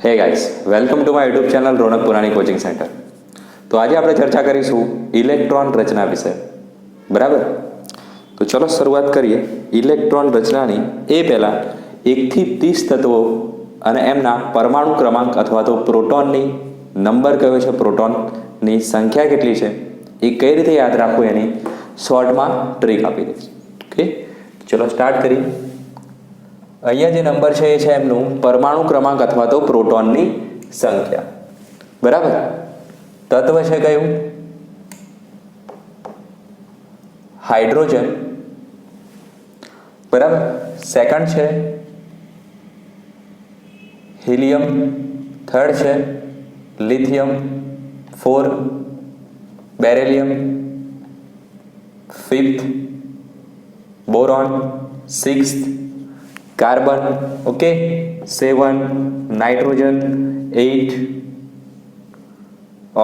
હે guys, welcome to my YouTube channel Ronak Purani coaching centre. તો આજે આપણે ચર્ચા કરીશું ઇલેક્ટ્રોન રચના વિશે. બરાબર, તો ચલો શરૂઆત કરીએ ઇલેક્ટ્રોન રચનાની. એ પહેલાં 1 થી 30 તત્વો અને એમના પરમાણુ ક્રમાંક અથવા તો પ્રોટોનની નંબર કયો છે, પ્રોટોનની સંખ્યા કેટલી છે, એ કઈ રીતે યાદ રાખવું એની શોર્ટમાં ટ્રીક આપી દઈશ. ઓકે, ચલો સ્ટાર્ટ કરીએ. અહીંયા જે નંબર છે એ છે એમનું પરમાણુ ક્રમાંક અથવા તો પ્રોટોનની સંખ્યા. બરાબર, તત્વ છે કયું? હાઇડ્રોજન. બરાબર, સેકન્ડ છે હિલિયમ, થર્ડ છે lithium, 4 beryllium, 5th boron, 6th carbon, okay, 7 nitrogen, 8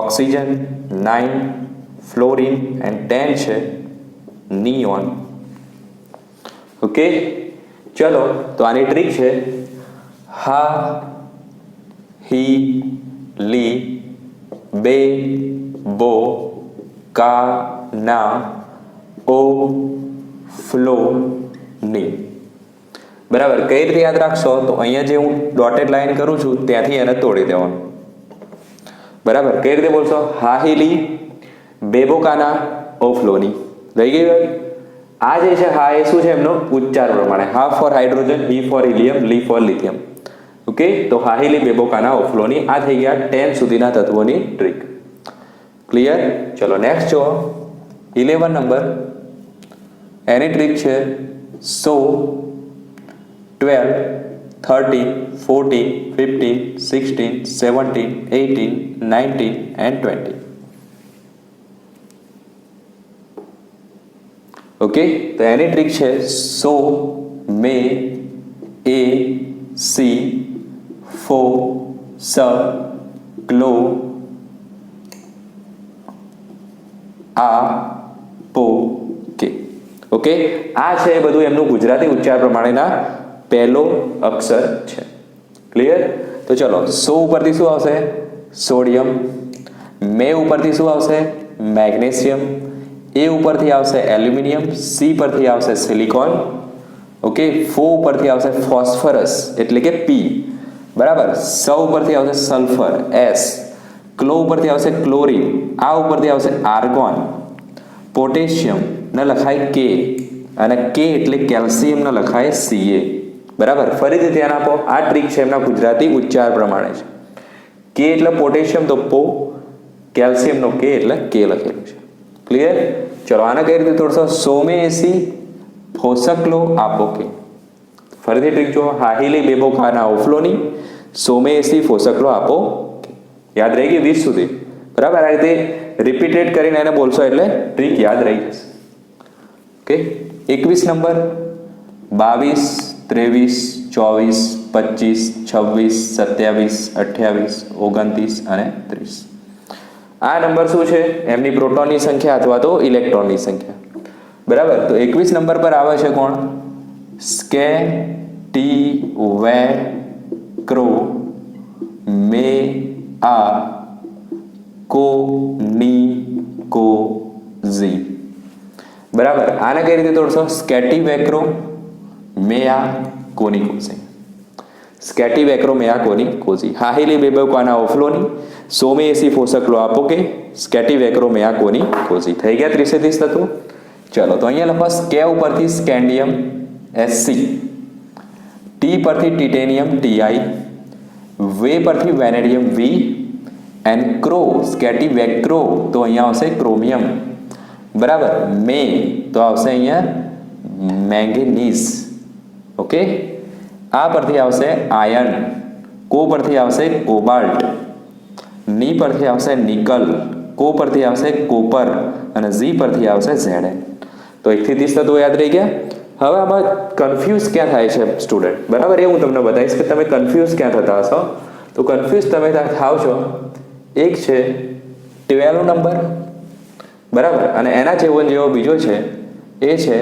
oxygen, 9 fluorine and 10 છે નિયોન. ઓકે, ચલો તો આની ટ્રીક છે હા હી લી બે બો કા ના ઓ ફ્લો ની. બરાબર, કઈ રીતે યાદ રાખશો? તો અહીંયા જે હું ડોટેડ લાઈન કરું છું ત્યાંથી એને તોડી દેવાનું. બરાબર, કઈ રીતે બોલશો? હાહિલી બેબોકાના ઓફ્લોની. રહી ગઈ વાત. આ જે છે હા એ શું છે એમનો ઉચ્ચાર પ્રમાણે. હા ફોર હાઇડ્રોજન, હી ફોર હિલિયમ, લી ફોર લિથિયમ. ઓકે, તો હાહિલી બેબોકાના ઓફ્લોની. આ થઈ ગયા 10 સુધીના તત્વોની ટ્રીક. ક્લિયર? ચલો નેક્સ્ટ જુઓ 11 નંબર. એની ટ્રીક છે 100 12 30 40 50 16 17 18 19 and 20. ઓકે, તો એની ટ્રીક છે 100 મે એ સી ફો સ ક્લો આ પો કે. ઓકે, આ છે બધું એમનું ગુજરાતી ઉચ્ચાર પ્રમાણેના પહેલો અક્ષર છે. ક્લિયર? તો ચલો 100 ઉપરથી શું આવશે? સોડિયમ. મે ઉપરથી શું આવશે? મેગ્નેશિયમ. એ ઉપરથી આવશે એલ્યુમિનિયમ. સી પરથી આવશે સિલિકોન. ઓકે, ફો ઉપરથી આવશે ફોસ્ફરસ એટલે કે પી. બરાબર, સ ઉપરથી આવશે સલ્ફર, એસ. ક્લો ઉપરથી આવશે ક્લોરીન. આ ઉપરથી આવશે આર્ગોન. પોટેશિયમ ને લખાય કે, અને કે એટલે કેલ્શિયમ ને લખાય સીએ. બરાબર, ફરીથી ધ્યાન આપો, આ ટ્રીક છે એમના ગુજરાતી ઉચ્ચાર પ્રમાણે છે. કે એટલે પોટેશિયમ તો પો, કેલ્શિયમ નો કે એટલે કે લખેલું છે. ક્લિયર? ચલો આને કઈ રીતે તોડશો? 100 में एसी ફોસક લો આપો કે. ફરીથી ટ્રીક જો હાહિલી બેબોકાના ઓફ્લોની 100 में एसी ફોસક લો આપો કે. યાદ રહી ગઈ 20 સુધી. બરાબર, આ રીતે રિપીટેડ કરીને એને બોલશો એટલે ટ્રીક યાદ રહી જશે. Okay, 21 number. 22 23 24 25 26 27 28 29 અને 30. આ નંબર શું છે? એમની પ્રોટોનની સંખ્યા અથવા તો ઇલેક્ટ્રોનની સંખ્યા. બરાબર, તો 21 નંબર પર આવે છે કોણ? સ્કેટિવેક્રો મે આ કોનિકોઝી. બરાબર, આને કઈ રીતે તોડશો? સ્કેટિવેક્રો મે આ કોનિકોઝી. સ્કેટિવેક્રો મે આ કોનિકોઝી. હાહિલી બેબોકાના ઓફ્લોની 100 में एसी ફોસક લો આપો કે. સ્કેટિવેક્રો મે આ કોનિકોઝી. થઈ ગયા 30 તત્વો. ચલો તો અહીંયા લખો સ્કે ઉપરથી સ્કેન્ડિયમ એસસી, ટી પરથી ટિટેનિયમ ટીઆઈ, વે પરથી વેનેડિયમ વી, એન્ડ ક્રો સ્કેટિવેક્રો તો અહીંયા આવશે ક્રોમિયમ. બરાબર, મે તો આવશે અહીંયા મેંગેનીઝ. ઓકે, આ પરથી આવશે આયર્ન, કો પરથી આવશે કોબાલ્ટ, ની પરથી આવશે નિકલ, કો પરથી આવશે કોપર અને ઝી પરથી આવશે ઝેડ. તો 1 થી 30 તત્વો યાદ રહી ગયા. હવે આમાં કન્ફ્યુઝ ક્યાં થાય છે સ્ટુડન્ટ? બરાબર, એ હું તમને બતાવીશ કે તમે કન્ફ્યુઝ ક્યાં થતા હશો. તો કન્ફ્યુઝ તમે થાવ છો, એક છે 12 નંબર. બરાબર, અને એના જેવો બીજો છે એ છે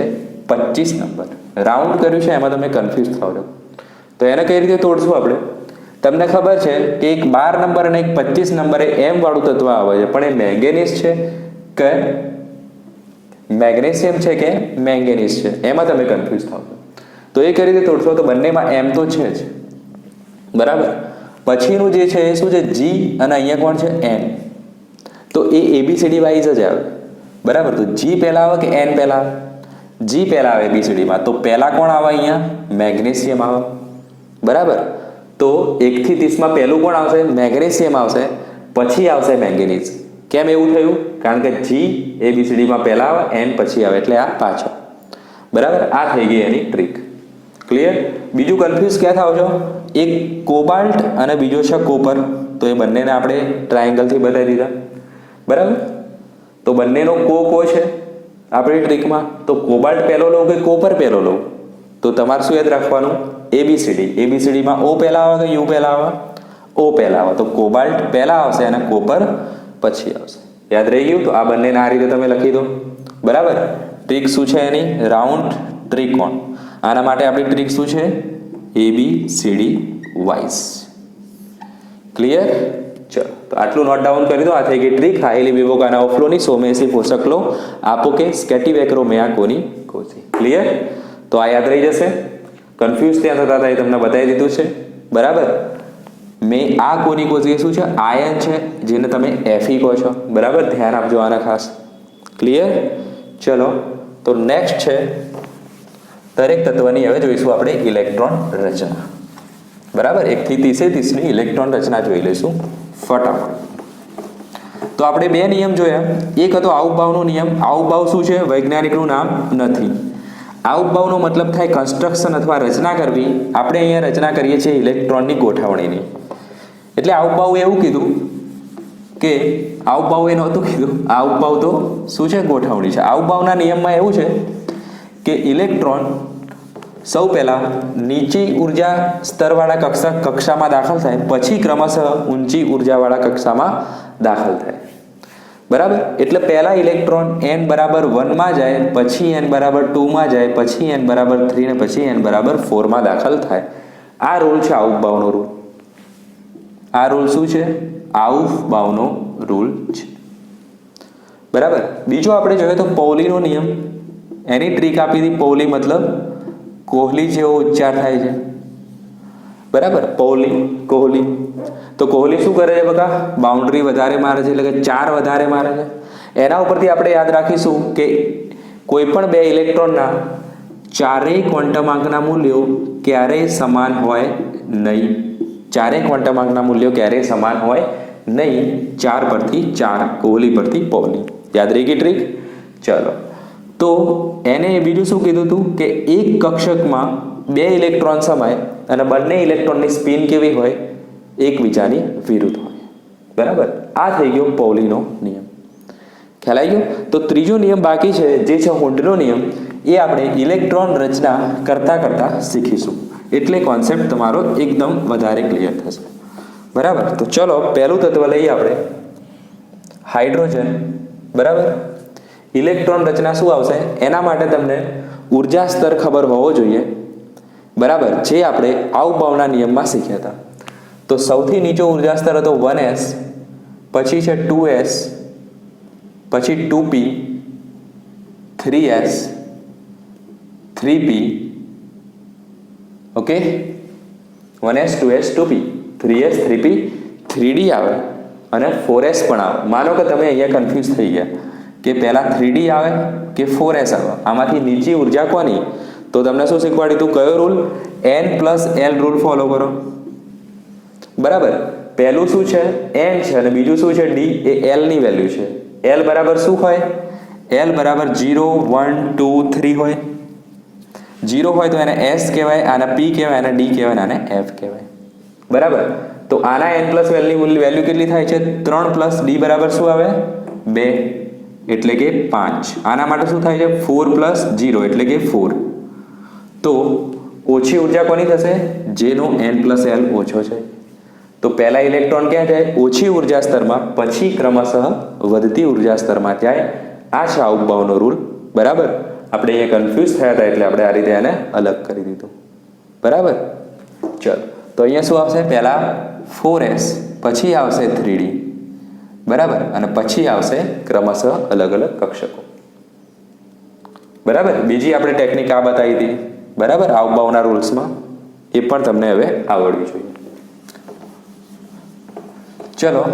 25 નંબર. રાઉન્ડ કર્યું છે એમાં તમે કન્ફ્યુઝ થાવ છો. તો એને કઈ રીતે તોડશું આપણે? તમને ખબર છે કે એક 12 નંબર અને એક 25 નંબરે એમ વાળું તત્વ આવે છે, પણ એ મેંગેનીઝ છે કે મેગ્નેશિયમ છે કે મેંગેનીઝ છે, એમાં તમે કન્ફ્યુઝ થાવ છો. તો એ કઈ રીતે તોડશો? તો બંનેમાં એમ તો છે જ, બરાબર. પછીનું જે છે એ શું છે? જી, અને અહીંયા કોણ છે? એન. તો એ એબીસીડી વાઇઝ જ આવે, બરાબર. તો જી પહેલા આવે કે એન પહેલા આવે? જી પહેલા આવે એબીસીડીમાં. તો પહેલા કોણ આવે? અહીંયા મેગ્નેશિયમ આવે, બરાબર. તો 1 થી 30માં પહેલું કોણ આવશે? મેગ્નેશિયમ આવશે, પછી આવશે મેંગેનીઝ. કેમ એવું થયું? કારણ કે જી એબીસીડીમાં પહેલા આવે, એન પછી આવે, એટલે આ પાછળ, બરાબર. આ થઈ ગઈ એની ટ્રીક. ક્લિયર? બીજું કન્ફ્યુઝ ક્યાં થાવ છો? એક કોબાલ્ટ અને બીજો છે કોપર. તો એ બંનેને આપણે ટ્રાયેંગલથી બતાવી દીધા, બરાબર. તો બંનેનો કો છે આપણી ટ્રીકમાં. તો કોબાલ્ટ પહેલો લઉં કે કોપર પહેલો લઉં? તો તમારે શું યાદ રાખવાનું? એબીસીડી. એબીસીડીમાં ઓ પહેલા આવે કે યુ પહેલા આવે? ઓ પહેલા આવે. તો કોબાલ્ટ પહેલા આવશે અને કોપર પછી આવશે. યાદ રહી ગયું? તો આ બંનેને આ રીતે તમે લખી દો, બરાબર. ટ્રીક શું છે એની? રાઉન્ડ ત્રિકોણ. આના માટે આપણી ટ્રીક શું છે? ABCD wise. ક્લિયર? ચલો, તો આટલું નોટ ડાઉન કરી દો. આ થઈ ગઈ ટ્રીક. હાઈલી વિવોકાના ઓફલોની સોમેસી પોષકલો આપો કે સ્કેટિવેક્રોમેયા કોની કોસી. ક્લિયર? તો આ યાદ રહી જશે. કન્ફ્યુઝ ત્યાં થતા હતા એ તમને બતાવી દીધું છે, બરાબર. મેં આ કોની કોસી શું છે? આયન છે, જેને તમે Fe કહો છો, બરાબર. ધ્યાન આપજો આના ખાસ. ક્લિયર? ચલો, તો નેક્સ્ટ છે દરેક તત્વની હવે જોઈશું આપણે ઇલેક્ટ્રોન રચના, બરાબર. 1 થી 30ની ઇલેક્ટ્રોન રચના જોઈ લઈશું ફટાફટ. તો આપણે 2 નિયમ જોયા. એક હતો આઉટબાઉનો નિયમ. આઉટબાઉ શું છે? વૈજ્ઞાનિકનું નામ નથી. આઉટબાઉનો મતલબ થાય કન્સ્ટ્રક્શન અથવા રચના કરવી. આપણે અહીંયા રચના કરીએ છીએ ઇલેક્ટ્રોનની ગોઠવણીની. એટલે આઉટબાઉ એવું કીધું કે આઉટબાઉ એ નહોતું કીધું. આઉટબાઉ તો શું છે? ગોઠવણી છે. આઉટબાઉના નિયમમાં એવું છે કે ઇલેક્ટ્રોન સૌ પહેલા નીચી ઉર્જા સ્તરવાળા કક્ષામાં દાખલ થાય, પછી ક્રમશઃ ઊંચી ઉર્જાવાળા કક્ષામાં દાખલ થાય, બરાબર. એટલે પહેલા ઇલેક્ટ્રોન n બરાબર 1માં જાય, પછી n બરાબર 2માં જાય, પછી n બરાબર 3 ને પછી n બરાબર 4માં દાખલ થાય. આ રૂલ છે આઉટબાઉનો રૂલ. આ રૂલ શું છે? આઉટબાઉનો રૂલ છે, બરાબર. બીજો આપણે જોઈએ તો પૌલીનો નિયમ. એની ટ્રીક આપી હતી. પૌલી મતલબ કોહલી જેવો ઉચ્ચાર થાય છે, બરાબર. પૌલી, કોહલી. તો કોહલી શું કરે છે બકા? બાઉન્ડ્રી વધારે મારે છે, એટલે કે 4 વધારે મારે છે. એના ઉપરથી આપણે યાદ રાખીશું કે કોઈ પણ 2 ઇલેક્ટ્રોનના ચારેય ક્વોન્ટમાંકના મૂલ્યો ક્યારેય સમાન હોય નહીં. ચારેય ક્વોન્ટમાંકના મૂલ્યો ક્યારેય સમાન હોય નહીં. 4 પરથી 4, કોહલી પરથી પૌલી. યાદ રહી ગઈ ટ્રીક? ચલો, તો એને બીજું શું કીધું હતું કે એક કક્ષકમાં 2 ઇલેક્ટ્રોન સમાય અને બંને ઇલેક્ટ્રોનની સ્પિન કેવી હોય? એકબીજાની વિરુદ્ધ હોય, બરાબર. આ થઈ ગયો પૌલીનો નિયમ. ખ્યાલ આવી ગયો? તો ત્રીજો નિયમ બાકી છે, જે છે હુન્ડનો નિયમ. એ આપણે ઇલેક્ટ્રોન રચના કરતા શીખીશું, એટલે કોન્સેપ્ટ તમારો એકદમ વધારે ક્લિયર થશે, બરાબર. તો ચલો, પહેલું તત્વ લઈએ આપણે હાઇડ્રોજન, બરાબર. ઇલેક્ટ્રોન રચના શું આવશે? એના માટે તમને ઉર્જા સ્તર ખબર હોવો જોઈએ, બરાબર, જે આપણે આઉટબાઉના નિયમમાં શીખ્યા હતા. તો સૌથી નીચો ઉર્જા સ્તર હતો 1s, પછી છે 2s, પછી 2p, 3s, 3p. Okay, 1s, 2s, 2p, 3s, 3p, 3d આવે અને 4s પણ આવે. માનો કે તમે અહીંયા કન્ફ્યુઝ થઈ ગયા કે પહેલા 3d આવે કે 4s આવે, આમાંથી નીચી ઉર્જા કોની? તો તમને શું શીખવાડ્યું હતું? કયો રૂલ? n+l રૂલ ફોલો કરો, બરાબર. પહેલું શું છે? n છે અને બીજું શું છે? d. એ l ની વેલ્યુ છે. l બરાબર શું હોય? l બરાબર 0, 1, 2, 3 હોય. 0 હોય તો એને s કહેવાય, આને p કહેવાય, આને d કહેવાય, આને f કહેવાય, બરાબર. તો આના n+l ની વેલ્યુ કેટલી થાય છે? 3 + d બરાબર શું આવે? 2, એટલે કે 5. આના માટે શું થાય છે? 4 + 0 એટલે કે 4. તો ઓછી ઉર્જા કોની થશે? જેનો n+l ઓછો છે. તો પહેલા ઇલેક્ટ્રોન ક્યાં જાય? ઓછી ઉર્જા સ્તરમાં, પછી ક્રમશઃ વધતી ઉર્જા સ્તરમાં જાય. આ છે આઉટબાઉનો રૂલ, બરાબર. આપણે અહીંયા કન્ફ્યુઝ થયા હતા એટલે આપણે આ રીતે એને અલગ કરી દીધું, બરાબર. ચલો, તો અહીંયા શું આવશે? પહેલા 4s, પછી આવશે 3D, બરાબર, અને પછી આવશે ક્રમશઃ અલગ અલગ કક્ષકો, બરાબર. બીજી આપણે ટેકનિક આ બતાવી હતી, બરાબર, આવબાવના રૂલ્સમાં, એ પણ તમને હવે આવડવી જોઈએ. ચલો,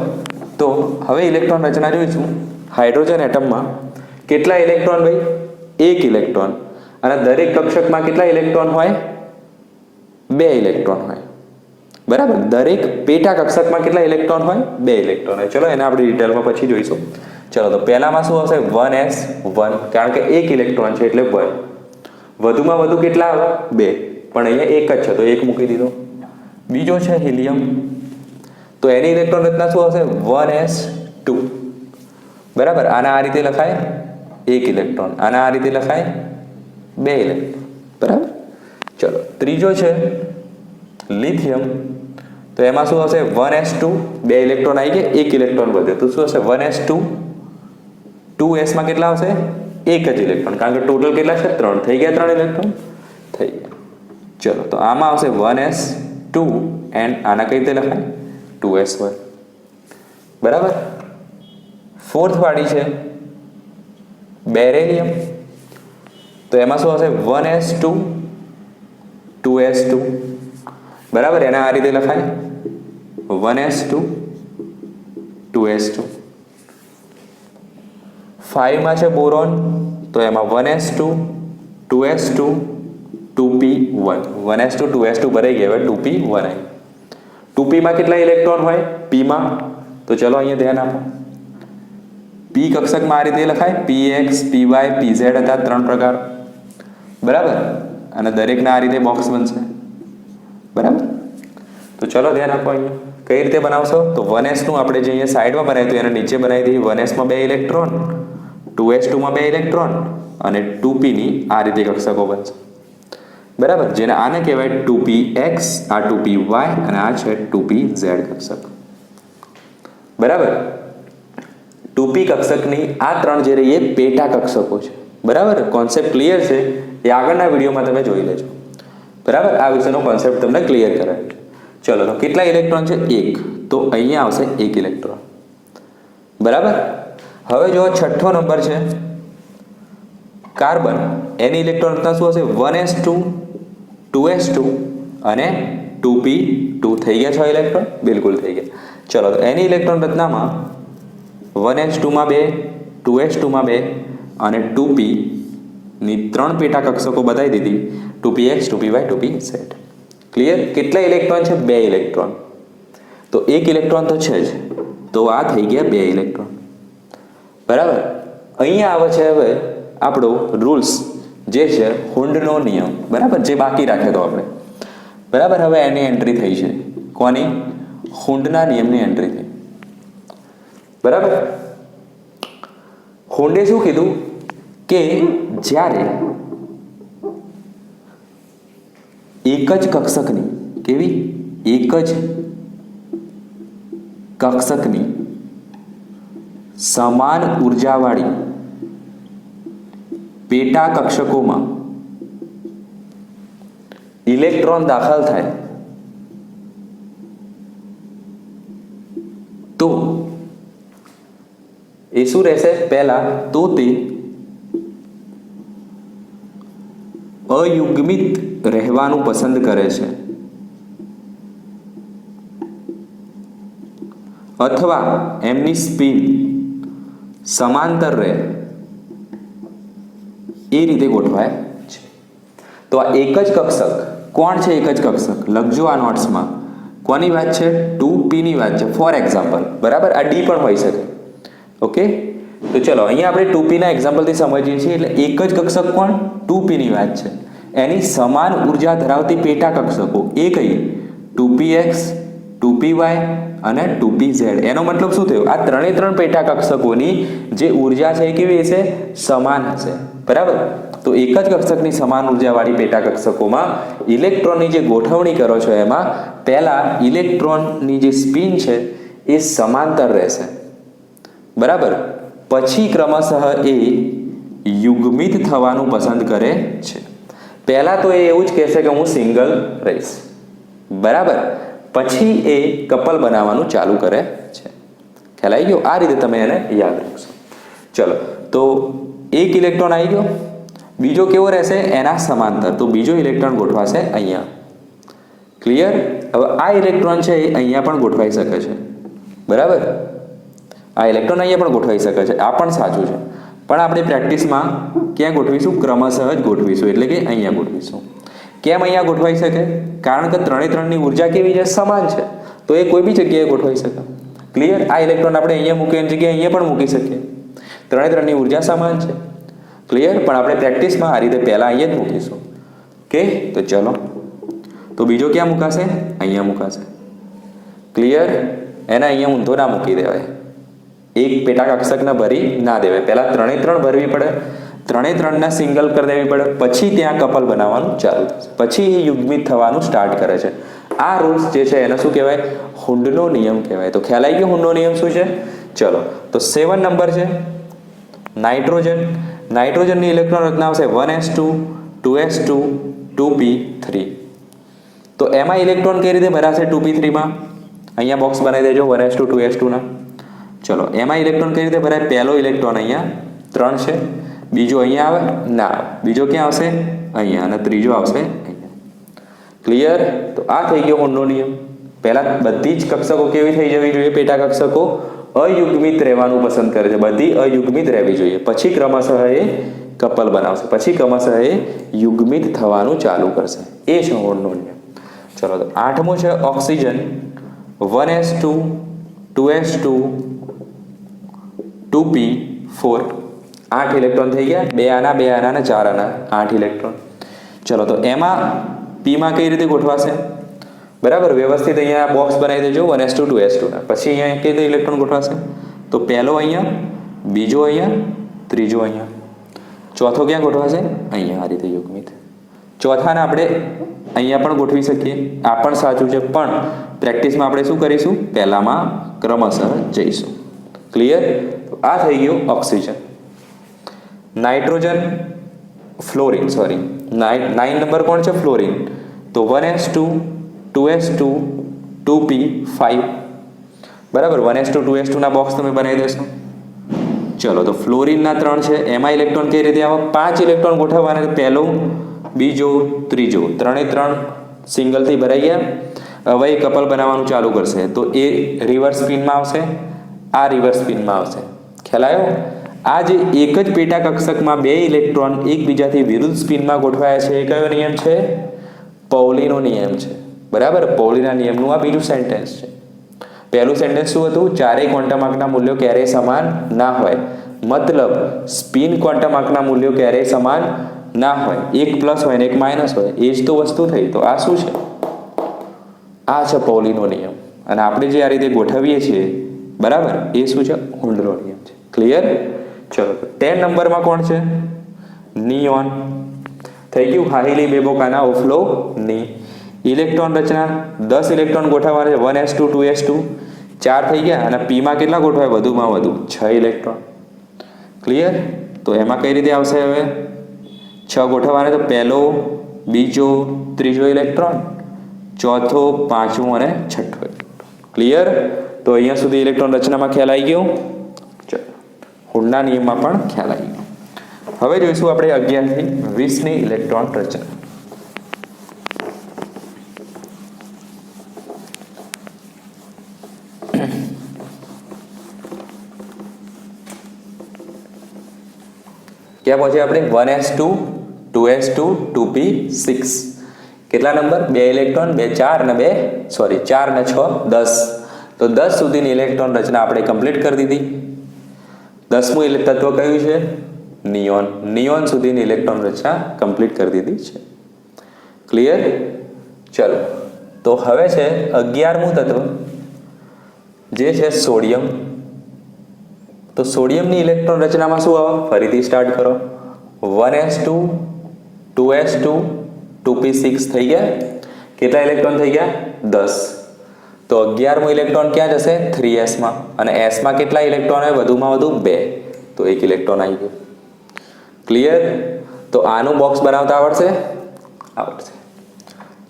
તો હવે ઇલેક્ટ્રોન રચના જોઈશું. હાઇડ્રોજન એટમમાં કેટલા ઇલેક્ટ્રોન ભાઈ? 1 ઇલેક્ટ્રોન. અને દરેક કક્ષકમાં કેટલા ઇલેક્ટ્રોન હોય? 2 ઇલેક્ટ્રોન હોય, બરાબર. દરેક પેટા કક્ષકમાં કેટલા ઇલેક્ટ્રોન હોય? 2 ઇલેક્ટ્રોન હોય. ચલો એને આપણે ડિટેલમાં પછી જોઈશું. ચલો, તો પહેલામાં શું હશે? 1s1, કારણ કે 1 ઇલેક્ટ્રોન છે એટલે 1. વધુમાં વધુ કેટલા આવે? 2, પણ અહીંયા 1 જ છે તો 1 મૂકી દીધો. બીજો છે હિલિયમ, તો એની ઇલેક્ટ્રોન રચના શું હશે? 1s2, બરાબર. આના આ રીતે લખાય 1 ઇલેક્ટ્રોન, આના આ રીતે લખાય 2 ઇલેક્ટ્રોન, બરાબર. ચલો, ત્રીજો છે લિથિયમ, તો એમાં શું હશે? 1s2, 2 ઇલેક્ટ્રોન આવી ગયા, 1 ઇલેક્ટ્રોન વધે તો શું હશે? 1s2, 2s માં કેટલા આવશે? 1 જ ઇલેક્ટ્રોન, કારણ કે ટોટલ કેટલા છે? 3, થઈ ગયા 3 ઇલેક્ટ્રોન થઈ ગયા. ચલો, તો આમાં આવશે 1s2 એન્ડ આના કઈ રીતે લખાય? 2s1, બરાબર. ફોર્થ વાળી છે બેરેલિયમ, તો એમાં શું હશે? 1s2, 2s2, બરાબર. એને આ રીતે લખાય 1s2, 2s2. 5 માં છે બોરોન, તો એમાં 1s2, 2s2, 2p1. 1s2, 2s2 ભરાઈ ગયા, હવે 2p1 આવી. 2p માં કેટલા ઇલેક્ટ્રોન હોય? p માં, તો ચલો અહીંયા ધ્યાન આપો. p કક્ષકમાં આ રીતે લખાય px, py, pz હતા 3 પ્રકાર, બરાબર. અને દરેકના આ રીતે બોક્સ બનશે, બરાબર. તો ચલો ધ્યાન આપો. અહીંયા કઈ રીતે બનાવશો? તો 1s નું આપણે જે અહીંયા સાઈડમાં બનાવ્યું હતું એને નીચે બનાવી દઈએ. 1s માં 2 ઇલેક્ટ્રોન, 2s2 માં 2 ઇલેક્ટ્રોન અને 2p ની આ રીતે કક્ષકો બનશે, બરાબર. જેને આને કહેવાય 2px, આ 2py અને આ છે 2pz કક્ષક, બરાબર. 2p કક્ષકની આ 3 જે રહી એ પેટા કક્ષકો છે, બરાબર. કોન્સેપ્ટ ક્લિયર છે? એ આગળના વિડીયોમાં તમે જોઈ લેજો, બરાબર. આ વિષયનો કોન્સેપ્ટ તમને ક્લિયર કરાવ્યો છે. ચલો, તો કેટલા ઇલેક્ટ્રોન છે? 1, તો અહીંયા આવશે 1 ઇલેક્ટ્રોન, બરાબર. હવે જો 6થો નંબર છે કાર્બન, એની ઇલેક્ટ્રોન રચના શું હશે? 1s2, 2s2 અને 2p2. થઈ ગયા 6 ઇલેક્ટ્રોન? બિલકુલ થઈ ગયા. ચલો, તો એની ઇલેક્ટ્રોન રચનામાં 1s2 માં 2, 2s2 માં 2 અને 2p ની 3 પેટા કક્ષકો બતાવી દીધી. 2px, 2py, 2pz. ક્લિયર? કેટલા ઇલેક્ટ્રોન છે? 2 ઇલેક્ટ્રોન. તો 1 ઇલેક્ટ્રોન તો છે જ, તો આ થઈ ગયા 2 ઇલેક્ટ્રોન, બરાબર. અહીંયા આવે છે હવે આપણો રૂલ્સ, જે છે હુન્ડનો નિયમ, બરાબર. જે બાકી રાખ્યો તો આપણે, બરાબર. હવે એની એન્ટ્રી થઈ છે. કોની? હુન્ડના નિયમની એન્ટ્રી થઈ, બરાબર. હુન્ડે શું કીધું કે જ્યારે એક જ કક્ષકની, કેવી? એક જ કક્ષકની સમાન ઉર્જાવાળી પેટા કક્ષકોમાં ઇલેક્ટ્રોન દાખલ થાય તો એ શું રહેશે? પહેલા તો તે અયુગ્મિત રહેવાનું પસંદ કરે છે અથવા એમની સ્પિન સમાંતર રહે એ રીતે ગોઠવાય છે. તો આ એક જ કક્ષક કોણ છે? એક જ કક્ષક લખજો આ નોટ્સમાં. કોની વાત છે? 2p ની વાત છે, ફોર એક્ઝામ્પલ, બરાબર. આ d પણ હોઈ શકે, ઓકે. તો ચલો, અહીંયા આપણે 2p ના એક્ઝામ્પલથી સમજીએ છીએ. એટલે એક જ કક્ષક કોણ? 2p ની વાત છે. એની સમાન ઉર્જા ધરાવતી પેટા કક્ષકો એ કઈ? 2px, 2py અને 2pz. એનો મતલબ શું થયો? આ 3 પેટા કક્ષકોની જે ઉર્જા છે એ કેવી હશે? સમાન હશે, બરાબર. તો એક જ કક્ષકની સમાન ઉર્જાવાળી પેટા કક્ષકોમાં ઇલેક્ટ્રોનની જે ગોઠવણી કરો છો એમાં પહેલા ઇલેક્ટ્રોનની જે સ્પિન છે એ સમાંતર રહેશે, બરાબર. પછી ક્રમશઃ એ યુગ્મિત થવાનું પસંદ કરે છે. પહેલા તો એ એવું જ કહેશે કે હું સિંગલ રહીશ, બરાબર, પછી એ કપલ બનાવવાનું ચાલુ કરે છે. ખ્યાલ આવી ગયો? આ રીતે તમે એને યાદ રાખશો. ચલો, તો એક ઇલેક્ટ્રોન આવી ગયો, બીજો કેવો રહેશે? એના સમાંતર. તો બીજો ઇલેક્ટ્રોન ગોઠવાશે અહીંયા. ક્લિયર? હવે આ ઇલેક્ટ્રોન છે એ અહીંયા પણ ગોઠવાઈ શકે છે. બરાબર, આ ઇલેક્ટ્રોન અહીંયા પણ ગોઠવાઈ શકે છે. આ પણ સાચું છે, પણ આપણે પ્રેક્ટિસમાં ક્યાં ગોઠવીશું? ક્રમશઃ જ ગોઠવીશું, એટલે કે અહીંયા ગોઠવીશું. કેમ અહીંયા ગોઠવાઈ શકે? કારણ કે ત્રણે ત્રણની ઉર્જા કેવી છે? સમાન છે. તો એ કોઈ બી જગ્યાએ ગોઠવાઈ શકે. ક્લિયર? આ ઇલેક્ટ્રોન આપણે અહીંયા મૂકીએ એની જગ્યાએ અહીંયા પણ મૂકી શકીએ. ત્રણે ત્રણની ઉર્જા સમાન છે. ક્લિયર? પણ આપણે પ્રેક્ટિસમાં આ રીતે પહેલા અહીંયા જ મૂકીશું. ઓકે, તો ચલો, તો બીજો ક્યાં મુકાશે? અહીંયા મુકાશે. ક્લિયર? એને અહીંયા ઊંધો ના મૂકી દેવાય. એક પેટા કક્ષકને ભરી ના દેવાય. પહેલા ત્રણે ત્રણ ભરવી પડે, ત્રણે ત્રણને સિંગલ કરી દેવી પડે, પછી ત્યાં કપલ બનાવવાનું ચાલુ થશે, પછી એ યુગ્મિત થવાનું સ્ટાર્ટ કરે છે. આ રૂલ્સ જે છે એને શું કહેવાય? હુન્ડનો નિયમ કહેવાય. તો ખ્યાલ આવી ગયો હુન્ડનો નિયમ શું છે? ચલો, તો 7 નંબર છે નાઇટ્રોજન. નાઇટ્રોજનની ઇલેક્ટ્રોન રચના આવશે 1s2 2s2 2p3. તો એમાં ઇલેક્ટ્રોન કઈ રીતે ભરાશે? 2p3 માં અહીંયા બોક્સ બનાવી દેજો 1s2 2s2 ના. ચલો, એમાં ઇલેક્ટ્રોન કઈ રીતે ભરાય? પહેલો ઇલેક્ટ્રોન અહીંયા 3 છે, બીજો અહીંયા આવે ના, બીજો ક્યાં આવશે? અહીંયા, અને ત્રીજો આવશે અહીંયા. ક્લિયર? તો આ થઈ ગયો હુન્ડનો નિયમ. પહેલા બધી જ કક્ષકો કેવી થઈ જવી જોઈએ? પેટા કક્ષકો અયુગ્મિત રહેવાનું પસંદ કરે છે. બધી અયુગ્મિત રહેવી જોઈએ. પછી ક્રમશઃ એ કપલ બનાવશે, પછી ક્રમશઃ એ યુગ્મિત થવાનું ચાલુ કરશે. એ છે હુન્ડનો નિયમ. ચલો, તો 8મો છે oxygen. 1s2 2s2 2p4. 8 electron થઈ ગયા. 2 આના 2 આના અને 4 આના, 8 ઇલેક્ટ્રોન. ચલો, તો એમાં પીમાં કઈ રીતે ગોઠવાશે? બરાબર, વ્યવસ્થિત અહીંયા બોક્સ બનાવી દેજો 1s2 2s2 ના. પછી અહીંયા કઈ રીતે ઇલેક્ટ્રોન ગોઠવાશે? તો પહેલો અહીંયા, બીજો અહીંયા, ત્રીજો અહીંયા, ચોથો ક્યાં ગોઠવાશે? અહીંયા, આ રીતે યુગ્મિત. ચોથાને આપણે અહીંયા પણ ગોઠવી શકીએ. આ પણ સાચું છે, પણ પ્રેક્ટિસમાં આપણે શું કરીશું? પહેલામાં ક્રમશઃ જઈશું. ક્લિયર? તો આ થઈ ગયું oxygen. Nitrogen, fluorine, sorry 9 number કોણ છે? ફ્લોરિન. તો 1s2 2s2 2p5. બરાબર, 1s2 2s2 ના બોક્સ તમે બનાવી દેશો. ચલો, તો ફ્લોરિનના 3 છે, એમાં ઇલેક્ટ્રોન કઈ રીતે આવે? 5 ઇલેક્ટ્રોન ગોઠવવાના. પહેલો, બીજો, ત્રીજો, ત્રણે ત્રણ સિંગલથી ભરાઈ ગયા. હવે એ કપલ બનાવવાનું ચાલુ કરશે. તો એ રિવર્સ સ્પિનમાં આવશે, આ રિવર્સ સ્પિનમાં આવશે. ખ્યાલ આવ્યો? આ જે એક જ પેટા કક્ષકમાં 2 ઇલેક્ટ્રોન એકબીજાથી વિરુદ્ધ સ્પિનમાં ગોઠવાયા છે, એ કયો નિયમ છે? પૌલીનો નિયમ છે. બરાબર, પૌલીના નિયમનું આ બીજું સેન્ટેન્સ છે. પહેલું સેન્ટેન્સ શું હતું? ચારેય ક્વોન્ટમ આંકના મૂલ્યો ક્યારેય સમાન ના હોય. મતલબ સ્પિન ક્વોન્ટમ આંકના મૂલ્યો ક્યારેય સમાન ના હોય. એક પ્લસ હોય ને એક માઇનસ હોય, એ જ તો વસ્તુ થઈ. તો આ શું છે? આ છે પૌલીનો નિયમ. અને આપણે જે આ રીતે ગોઠવીએ છીએ, બરાબર, એ શું છે? હુન્ડનો નિયમ છે. ક્લિયર? ચલો, 10 નંબરમાં કોણ છે? નિયોન. થઈ ગયું. હાઈલી બેબોકાના ઓફલો ની ઇલેક્ટ્રોન રચના 10 ઇલેક્ટ્રોન ગોઠવવાના છે. 1s2 2s2 4 થઈ ગયા. અને પીમાં કેટલા ગોઠવાય? વધુમાં વધુ 6 ઇલેક્ટ્રોન. ક્લિયર? તો એમાં કઈ રીતે આવશે? હવે 6 ગોઠવવાના. તો પહેલો, બીજો, ત્રીજો ઇલેક્ટ્રોન, ચોથો, પાંચમો અને છઠ્ઠો. ક્લિયર? તો અહીંયા સુધી ઇલેક્ટ્રોન રચનામાં ખ્યાલ આવી ગયો. ચલો, હુન્ડના નિયમમાં પણ ખ્યાલ આવી ગયો. હવે જોઈશું આપણે 11 થી 20ની ઇલેક્ટ્રોન રચના. ક્યાં પહોંચે આપણે? 1s2 2s2 2p6. કેટલા નંબર? 2 ઇલેક્ટ્રોન, 2 4 અને 4 ને 6 10. તો 10 સુધીની ઇલેક્ટ્રોન રચના આપણે કમ્પ્લીટ કરી દીધી. 10મું તત્વ કયું છે? નિયોન. નિયોન સુધીની ઇલેક્ટ્રોન રચના કમ્પ્લીટ કરી દીધી છે. ક્લિયર? ચલો, તો હવે છે 11મું તત્વ, જે છે સોડિયમ. તો સોડિયમની ઇલેક્ટ્રોન રચનામાં શું આવે? ફરીથી સ્ટાર્ટ કરો. 1s2 2s2 2p6 થઈ ગયા. કેટલા ઇલેક્ટ્રોન થઈ ગયા? 10. તો 11મું ઇલેક્ટ્રોન ક્યાં જશે? 3s માં. અને s માં કેટલા ઇલેક્ટ્રોન હોય? વધુમાં વધુ 2. તો 1 ઇલેક્ટ્રોન આવી ગયો. ક્લિયર? તો આનું બોક્સ બનાવતા આવડશે? આવડશે.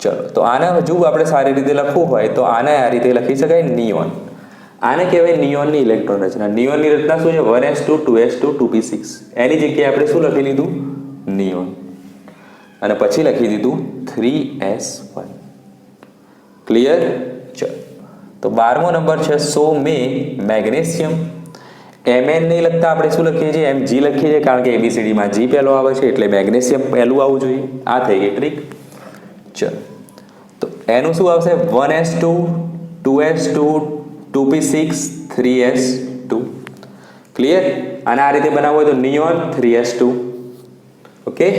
ચલો, તો આને હજુ આપણે સારી રીતે લખવું હોય તો આને આ રીતે લખી શકાય, નિયોન. આને કહેવાય નિયોનની ઇલેક્ટ્રોન રચના. નિયોનની રચના શું છે? 1s2 2s2 2p6. એની જગ્યાએ આપણે શું લખી લીધું? નિયોન. અને પછી લખી દીધું 3s1. ક્લિયર? ચલો, તો 12મો નંબર છે સો મે મેગ્નેશિયમ. Mn નહીં લખતા આપણે શું લખીએ છીએ? Mg લખીએ છીએ, કારણ કે ABCDમાં G પહેલો આવે છે એટલે મેગ્નેશિયમ પહેલું આવવું જોઈએ. આ થઈ ગઈ ટ્રીક. ચલો, તો એનું શું આવશે? 1s2 2s2 2p6 3s2. Clear? અને આ રીતે બનાવવું હોય તો neon 3s2. Okay.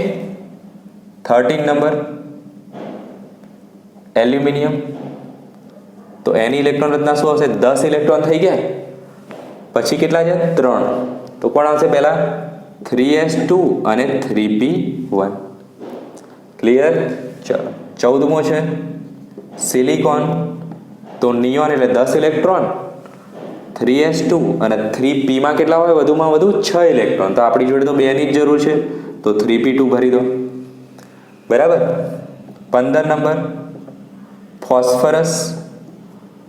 13 number aluminium. તો એની ઇલેક્ટ્રોન રચના શું આવશે? 10 ઇલેક્ટ્રોન થઈ ગયા. પછી કેટલા છે? 3. તો કોણ આવશે પહેલા? 3s2 અને 3p1. ક્લિયર? ચલો, 14મો છે સિલિકોન. તો નિયોન એટલે 10 ઇલેક્ટ્રોન, 3s2 અને 3p માં કેટલા હોય? વધુમાં વધુ 6 ઇલેક્ટ્રોન. તો આપણી જોડે તો 2 ની જ જરૂર છે, તો 3p2 ભરી દો. બરાબર. 15 નંબર ફોસ્ફરસ.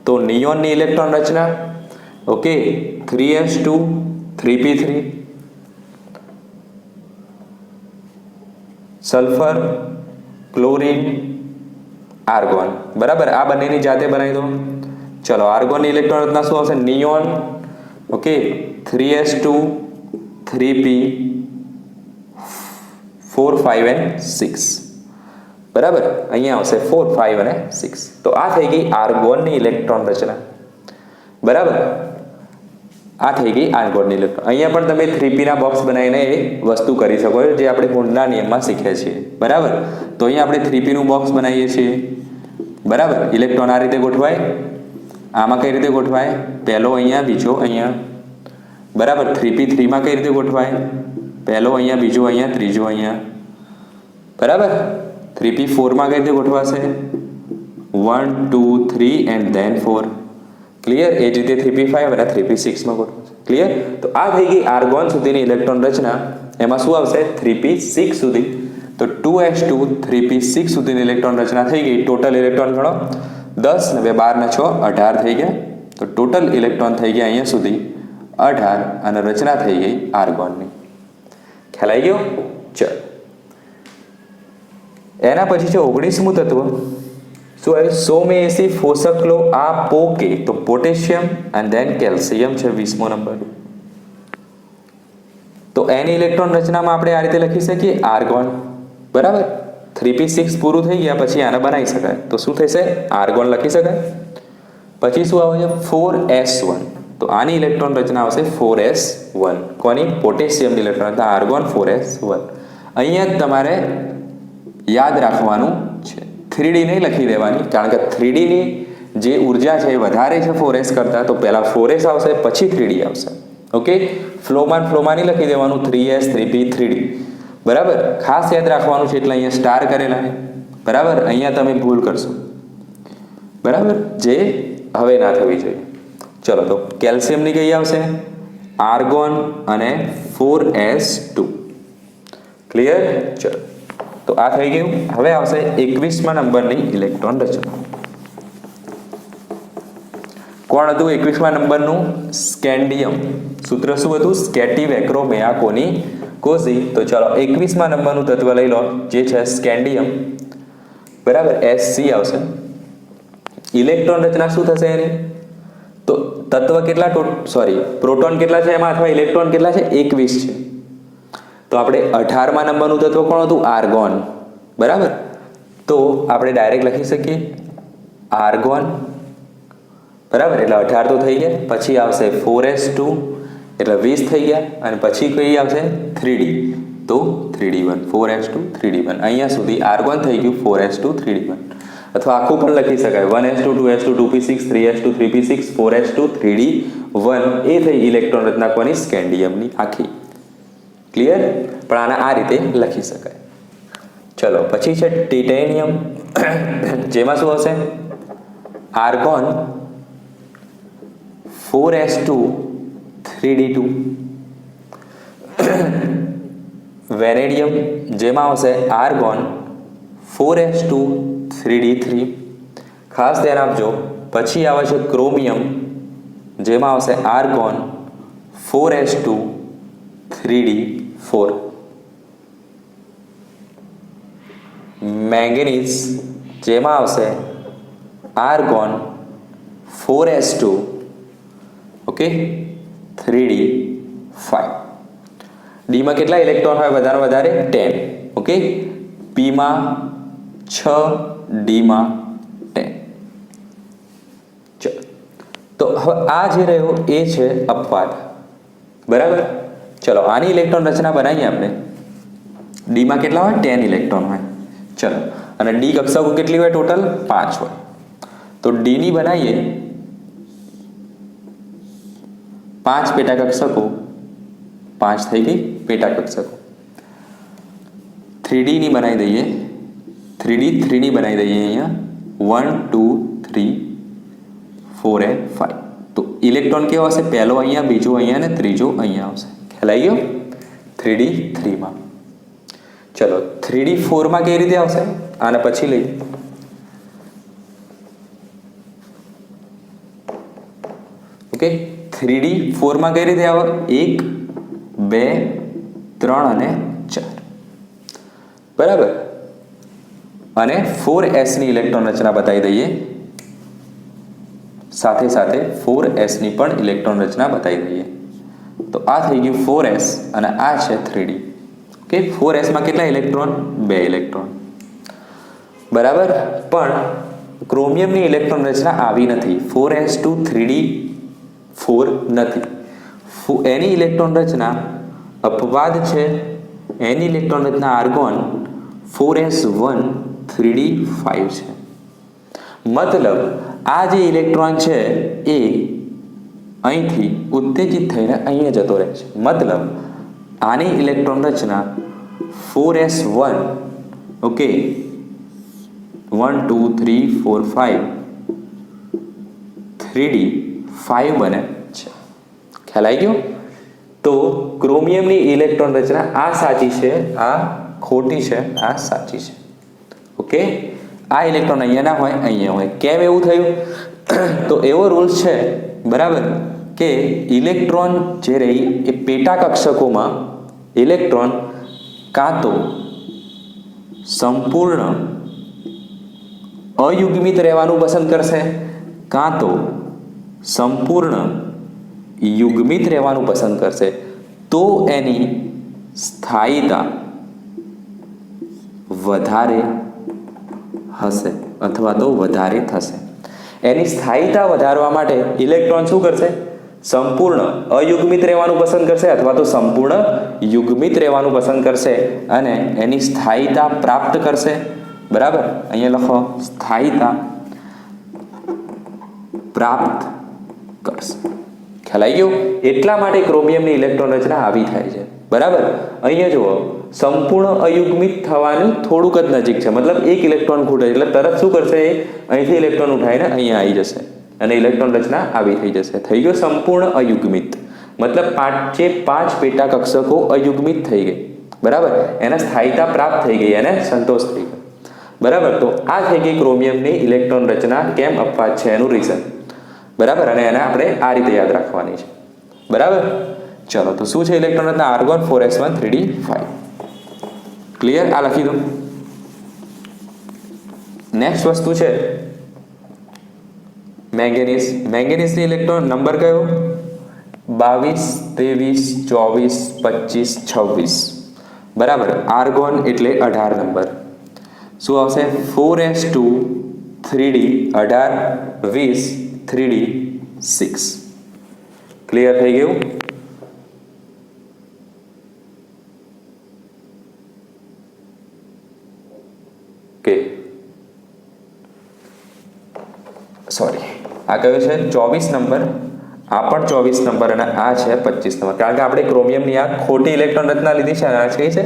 તો નિયોનની ઇલેક્ટ્રોન રચના, okay, 3s2 3p3. Sulphur, chlorine, argon. બરાબર. આ બંનેની જાતે બનાવી દો. ચલો, આર્ગોનની ઇલેક્ટ્રોન રચના શું આવશે? Neon, okay, 3s2 3p 4 5 and 6. બરાબર. અહીંયા આવશે 4 5 અને 6. તો આ થઈ ગઈ આર્ગોનની ઇલેક્ટ્રોન રચના. બરાબર. આ થઈ ગઈ આર્ગોનની ઇલેક્ટ્રોન. અહીંયા પણ તમે 3p ના બોક્સ બનાવીને એ વસ્તુ કરી શકો છો, જે આપણે કુંડના નિયમમાં શીખ્યા છીએ. બરાબર. તો અહીંયા આપણે 3p નું બોક્સ બનાવીએ છીએ. બરાબર. ઇલેક્ટ્રોન આ રીતે ગોઠવાય. આમાં કઈ રીતે ગોઠવાય? પહેલો અહીંયા, બીજો અહીંયા. બરાબર. 3p3 માં કઈ રીતે ગોઠવાય? પહેલો અહીંયા, બીજો અહીંયા, ત્રીજો અહીંયા. બરાબર. 3p4 માં કઈ રીતે ગોઠવાશે? 1 2 3 and then 4. ક્લિયર? એ જ રીતે 3p5 અને 3p6 માં ગોઠવાશે. ક્લિયર? તો આ થઈ ગઈ આર્ગોન સુધીની ઇલેક્ટ્રોન રચના. એમાં શું આવશે? 3p6 સુધી. તો 2s2 3p6 સુધીની ઇલેક્ટ્રોન રચના થઈ ગઈ. ટોટલ ઇલેક્ટ્રોન ગણો, 10 ને 2 12 ને 6 18 થઈ ગયા. તો ટોટલ ઇલેક્ટ્રોન થઈ ગયા અહીંયા સુધી 18 અને રચના થઈ ગઈ આર્ગોનની. ખ્યાલ આવી ગયો? ચલ, એના પછી છે 19મું તત્વ. શું આવે? સોમેસી ફોસકલો આ પોકે. તો પોટેશિયમ અને ધેન કેલ્શિયમ છે 20મો નંબર. તો એની ઇલેક્ટ્રોન રચનામાં આપણે આ રીતે લખી શકીએ, આર્ગોન. બરાબર. 3p6 પૂરું થઈ ગયા પછી આને બનાવી શકાય. તો શું થશે? આર્ગોન લખી શકાય. પછી શું આવે છે? 4s1. તો આની ઇલેક્ટ્રોન રચના આવશે 4s1. કોની? પોટેશિયમની ઇલેક્ટ્રોન રચના, આર્ગોન 4s1. અહીંયા જ તમારે યાદ રાખવાનું છે, 3d નહીં લખી દેવાની, કારણ કે 3d ની જે ઉર્જા છે એ વધારે છે 4s કરતા. તો પહેલા 4s આવશે, પછી 3d આવશે. ઓકે. ફ્લોમાં નહીં લખી દેવાનું 3s 3p 3d. બરાબર. ખાસ યાદ રાખવાનું છે, એટલે અહીંયા સ્ટાર કરેલા છે. બરાબર. અહીંયા તમે ભૂલ કરશો. બરાબર, જે હવે ના થવી જોઈએ. ચલો, તો કેલ્શિયમની કઈ આવશે? આર્ગોન અને 4s2. ક્લિયર? ચલો, તો આ થઈ ગયું. હવે આવશે 21મા નંબરની ઇલેક્ટ્રોન રચના. કોણ હતું 21મા નંબરનું? સ્કેન્ડિયમ. સૂત્ર શું હતું? સ્કેટિવેક્રોમેયાકોની કોઝી. તો ચલો, 21મા નંબરનું તત્વ લઈ લો, જે છે સ્કેન્ડિયમ. બરાબર. Sc આવશે. ઇલેક્ટ્રોન રચના શું થશે એની? તો તત્વ કેટલા? પ્રોટોન કેટલા છે એમાં, અથવા ઇલેક્ટ્રોન કેટલા છે? 21 છે. તો આપણે 18મા નંબરનું તત્વ કોણ હતું? આર્ગોન. બરાબર. તો આપણે ડાયરેક્ટ લખી શકીએ આર્ગોન. બરાબર. એટલે 18 તો થઈ ગયા. પછી આવશે 4s2 એટલે 20 થઈ ગયા. અને પછી કઈ આવશે? 3d. તો 3d1. 4s2 3d1. અહીંયા સુધી આર્ગોન થઈ ગયું 4s2 3d1. અથવા આખું પણ લખી શકાય 1s2 2s2 2p6 3s2 3p6 4s2 3d1. એ થઈ ઇલેક્ટ્રોન રચના કોની? સ્કેન્ડિયમની આખી. ક્લિયર? પણ આને આ રીતે લખી શકાય. ચલો, પછી છે ટાઇટેનિયમ. જેમાં શું હશે? Argon 4s2 3d2. વેનેડિયમ, જેમાં આવશે આર્ગોન 4s2 3d3 ખાસ ધ્યાન આપજો પછી આવે છે ક્રોમિયમ જેમાં આવશે આર્ગોન 4s2 3d4 મેંગેનીઝ જેમાં આવશે આર્ગોન 4s2 ઓકે 3d5 ડીમાં કેટલા ઇલેક્ટ્રોન હોય વધારે 10 ઓકે પીમાં 6 ડીમાં 10 ચલો તો હવે આ જે રહ્યો એ છે અપવાદ બરાબર ચલો આની ઇલેક્ટ્રોન રચના બનાવીએ આપણે ડીમાં કેટલા હોય 10 ઇલેક્ટ્રોન હોય ચલો અને ડી કક્ષકો કેટલી હોય ટોટલ 5 હોય તો ડીની બનાવીએ 5 પેટા કક્ષકો 5 થઈ ગઈ પેટા કક્ષકો 3D ની બનાવી દઈએ 3D 3D બનાવી દઈએ અહીંયા 1 2 3 4 and 5 તો ઇલેક્ટ્રોન કેવો હશે પહેલો અહીંયા બીજો અહીંયા અને ત્રીજો અહીંયા આવશે ખ્યાલ આવી ગયો 3D 3 માં ચલો 3D 4 માં કેવી રીતે આવશે આને પછી લઈએ ઓકે 3D 4 માં કઈ રીતે આવે 1 2 3 અને 4 બરાબર અને 4s ની ઇલેક્ટ્રોન રચના બતાવી દઈએ સાથે સાથે 4s ની પણ ઇલેક્ટ્રોન રચના બતાવી દઈએ તો આ થઈ ગયું 4s અને આ છે 3D ઓકે 4s માં કેટલા ઇલેક્ટ્રોન 2 ઇલેક્ટ્રોન બરાબર પણ ક્રોમિયમની ઇલેક્ટ્રોન રચના આવી નથી 4s2 3d4 નથી એની ઇલેક્ટ્રોન રચના અપવાદ છે એની ઇલેક્ટ્રોન રચના આર્ગોન 4s1 3d5 છે મતલબ આ જે ઇલેક્ટ્રોન છે એ અહીંથી ઉત્તેજિત થઈને અહીંયા જતો રહે છે મતલબ આની ઇલેક્ટ્રોન રચના 4s1 ઓકે 1 2 3 4 5 3d5 બને છે ખ્યાલ આવી ગયો તો ક્રોમિયમની ઇલેક્ટ્રોન રચના આ સાચી છે આ ખોટી છે આ સાચી છે ઓકે આ ઇલેક્ટ્રોન અહીંયા ના હોય અહીંયા હોય કેમ એવું થયું તો એવો રૂલ છે બરાબર કે ઇલેક્ટ્રોન જે રહી એ પેટા કક્ષકોમાં ઇલેક્ટ્રોન કાં તો સંપૂર્ણ અયુગ્મિત રહેવાનું પસંદ કરશે કાં તો સંપૂર્ણ યુગ્મિત રહેવાનું પસંદ કરશે તો એની સ્થાયીતા વધારે હશે અથવા તો વધારે થશે એની સ્થાયીતા વધારવા માટે ઇલેક્ટ્રોન શું કરશે સંપૂર્ણ અયુગ્મિત રહેવાનું પસંદ કરશે અથવા તો સંપૂર્ણ યુગ્મિત રહેવાનું પસંદ કરશે અને એની સ્થાયીતા પ્રાપ્ત કરશે બરાબર અહીંયા લખો સ્થાયીતા પ્રાપ્ત કરશે ખ્યાલ આવી ગયો એટલા માટે ક્રોમિયમની ઇલેક્ટ્રોન રચના આવી થાય છે બરાબર અહીંયા જુઓ સંપૂર્ણ અયુગ્મિત થવાની થોડુંક જ નજીક છે મતલબ એક ઇલેક્ટ્રોન ખૂટે એટલે તરત શું કરશે એ અહીંથી ઇલેક્ટ્રોન ઉઠાવીને અહીંયા આવી જશે અને ઇલેક્ટ્રોન રચના આવી થઈ જશે થઈ ગયો સંપૂર્ણ અયુગ્મિત મતલબ 5 પેટા કક્ષકો અયુગ્મિત થઈ ગઈ બરાબર એને સ્થાયીતા પ્રાપ્ત થઈ ગઈ એને સંતોષ થઈ ગયો બરાબર તો આ થઈ ગઈ ક્રોમિયમની ઇલેક્ટ્રોન રચના કેમ અપવાદ છે એનું રીઝન બરાબર અને એને આપણે આ રીતે યાદ રાખવાની છે બરાબર ચલો તો શું છે ઇલેક્ટ્રોન રચના આર્ગોન 4s1 3d5 ક્લિયર આ લખી દો નેક્સ્ટ વસ્તુ છે મેંગેનીઝ મેંગેનીઝની ઇલેક્ટ્રોન નંબર કયો 22 23 24 25 26 બરાબર આર્ગોન એટલે 18 નંબર શું આવશે 4s2 3d 18 20 3d 6 ક્લિયર થઈ ગયું કે સોરી આ કયો છે 24 નંબર આ પણ 24 નંબર અને આ છે 25 નંબર કારણ કે આપણે ક્રોમિયમની આ ખોટી ઇલેક્ટ્રોન રચના લીધી છે અને આ કઈ છે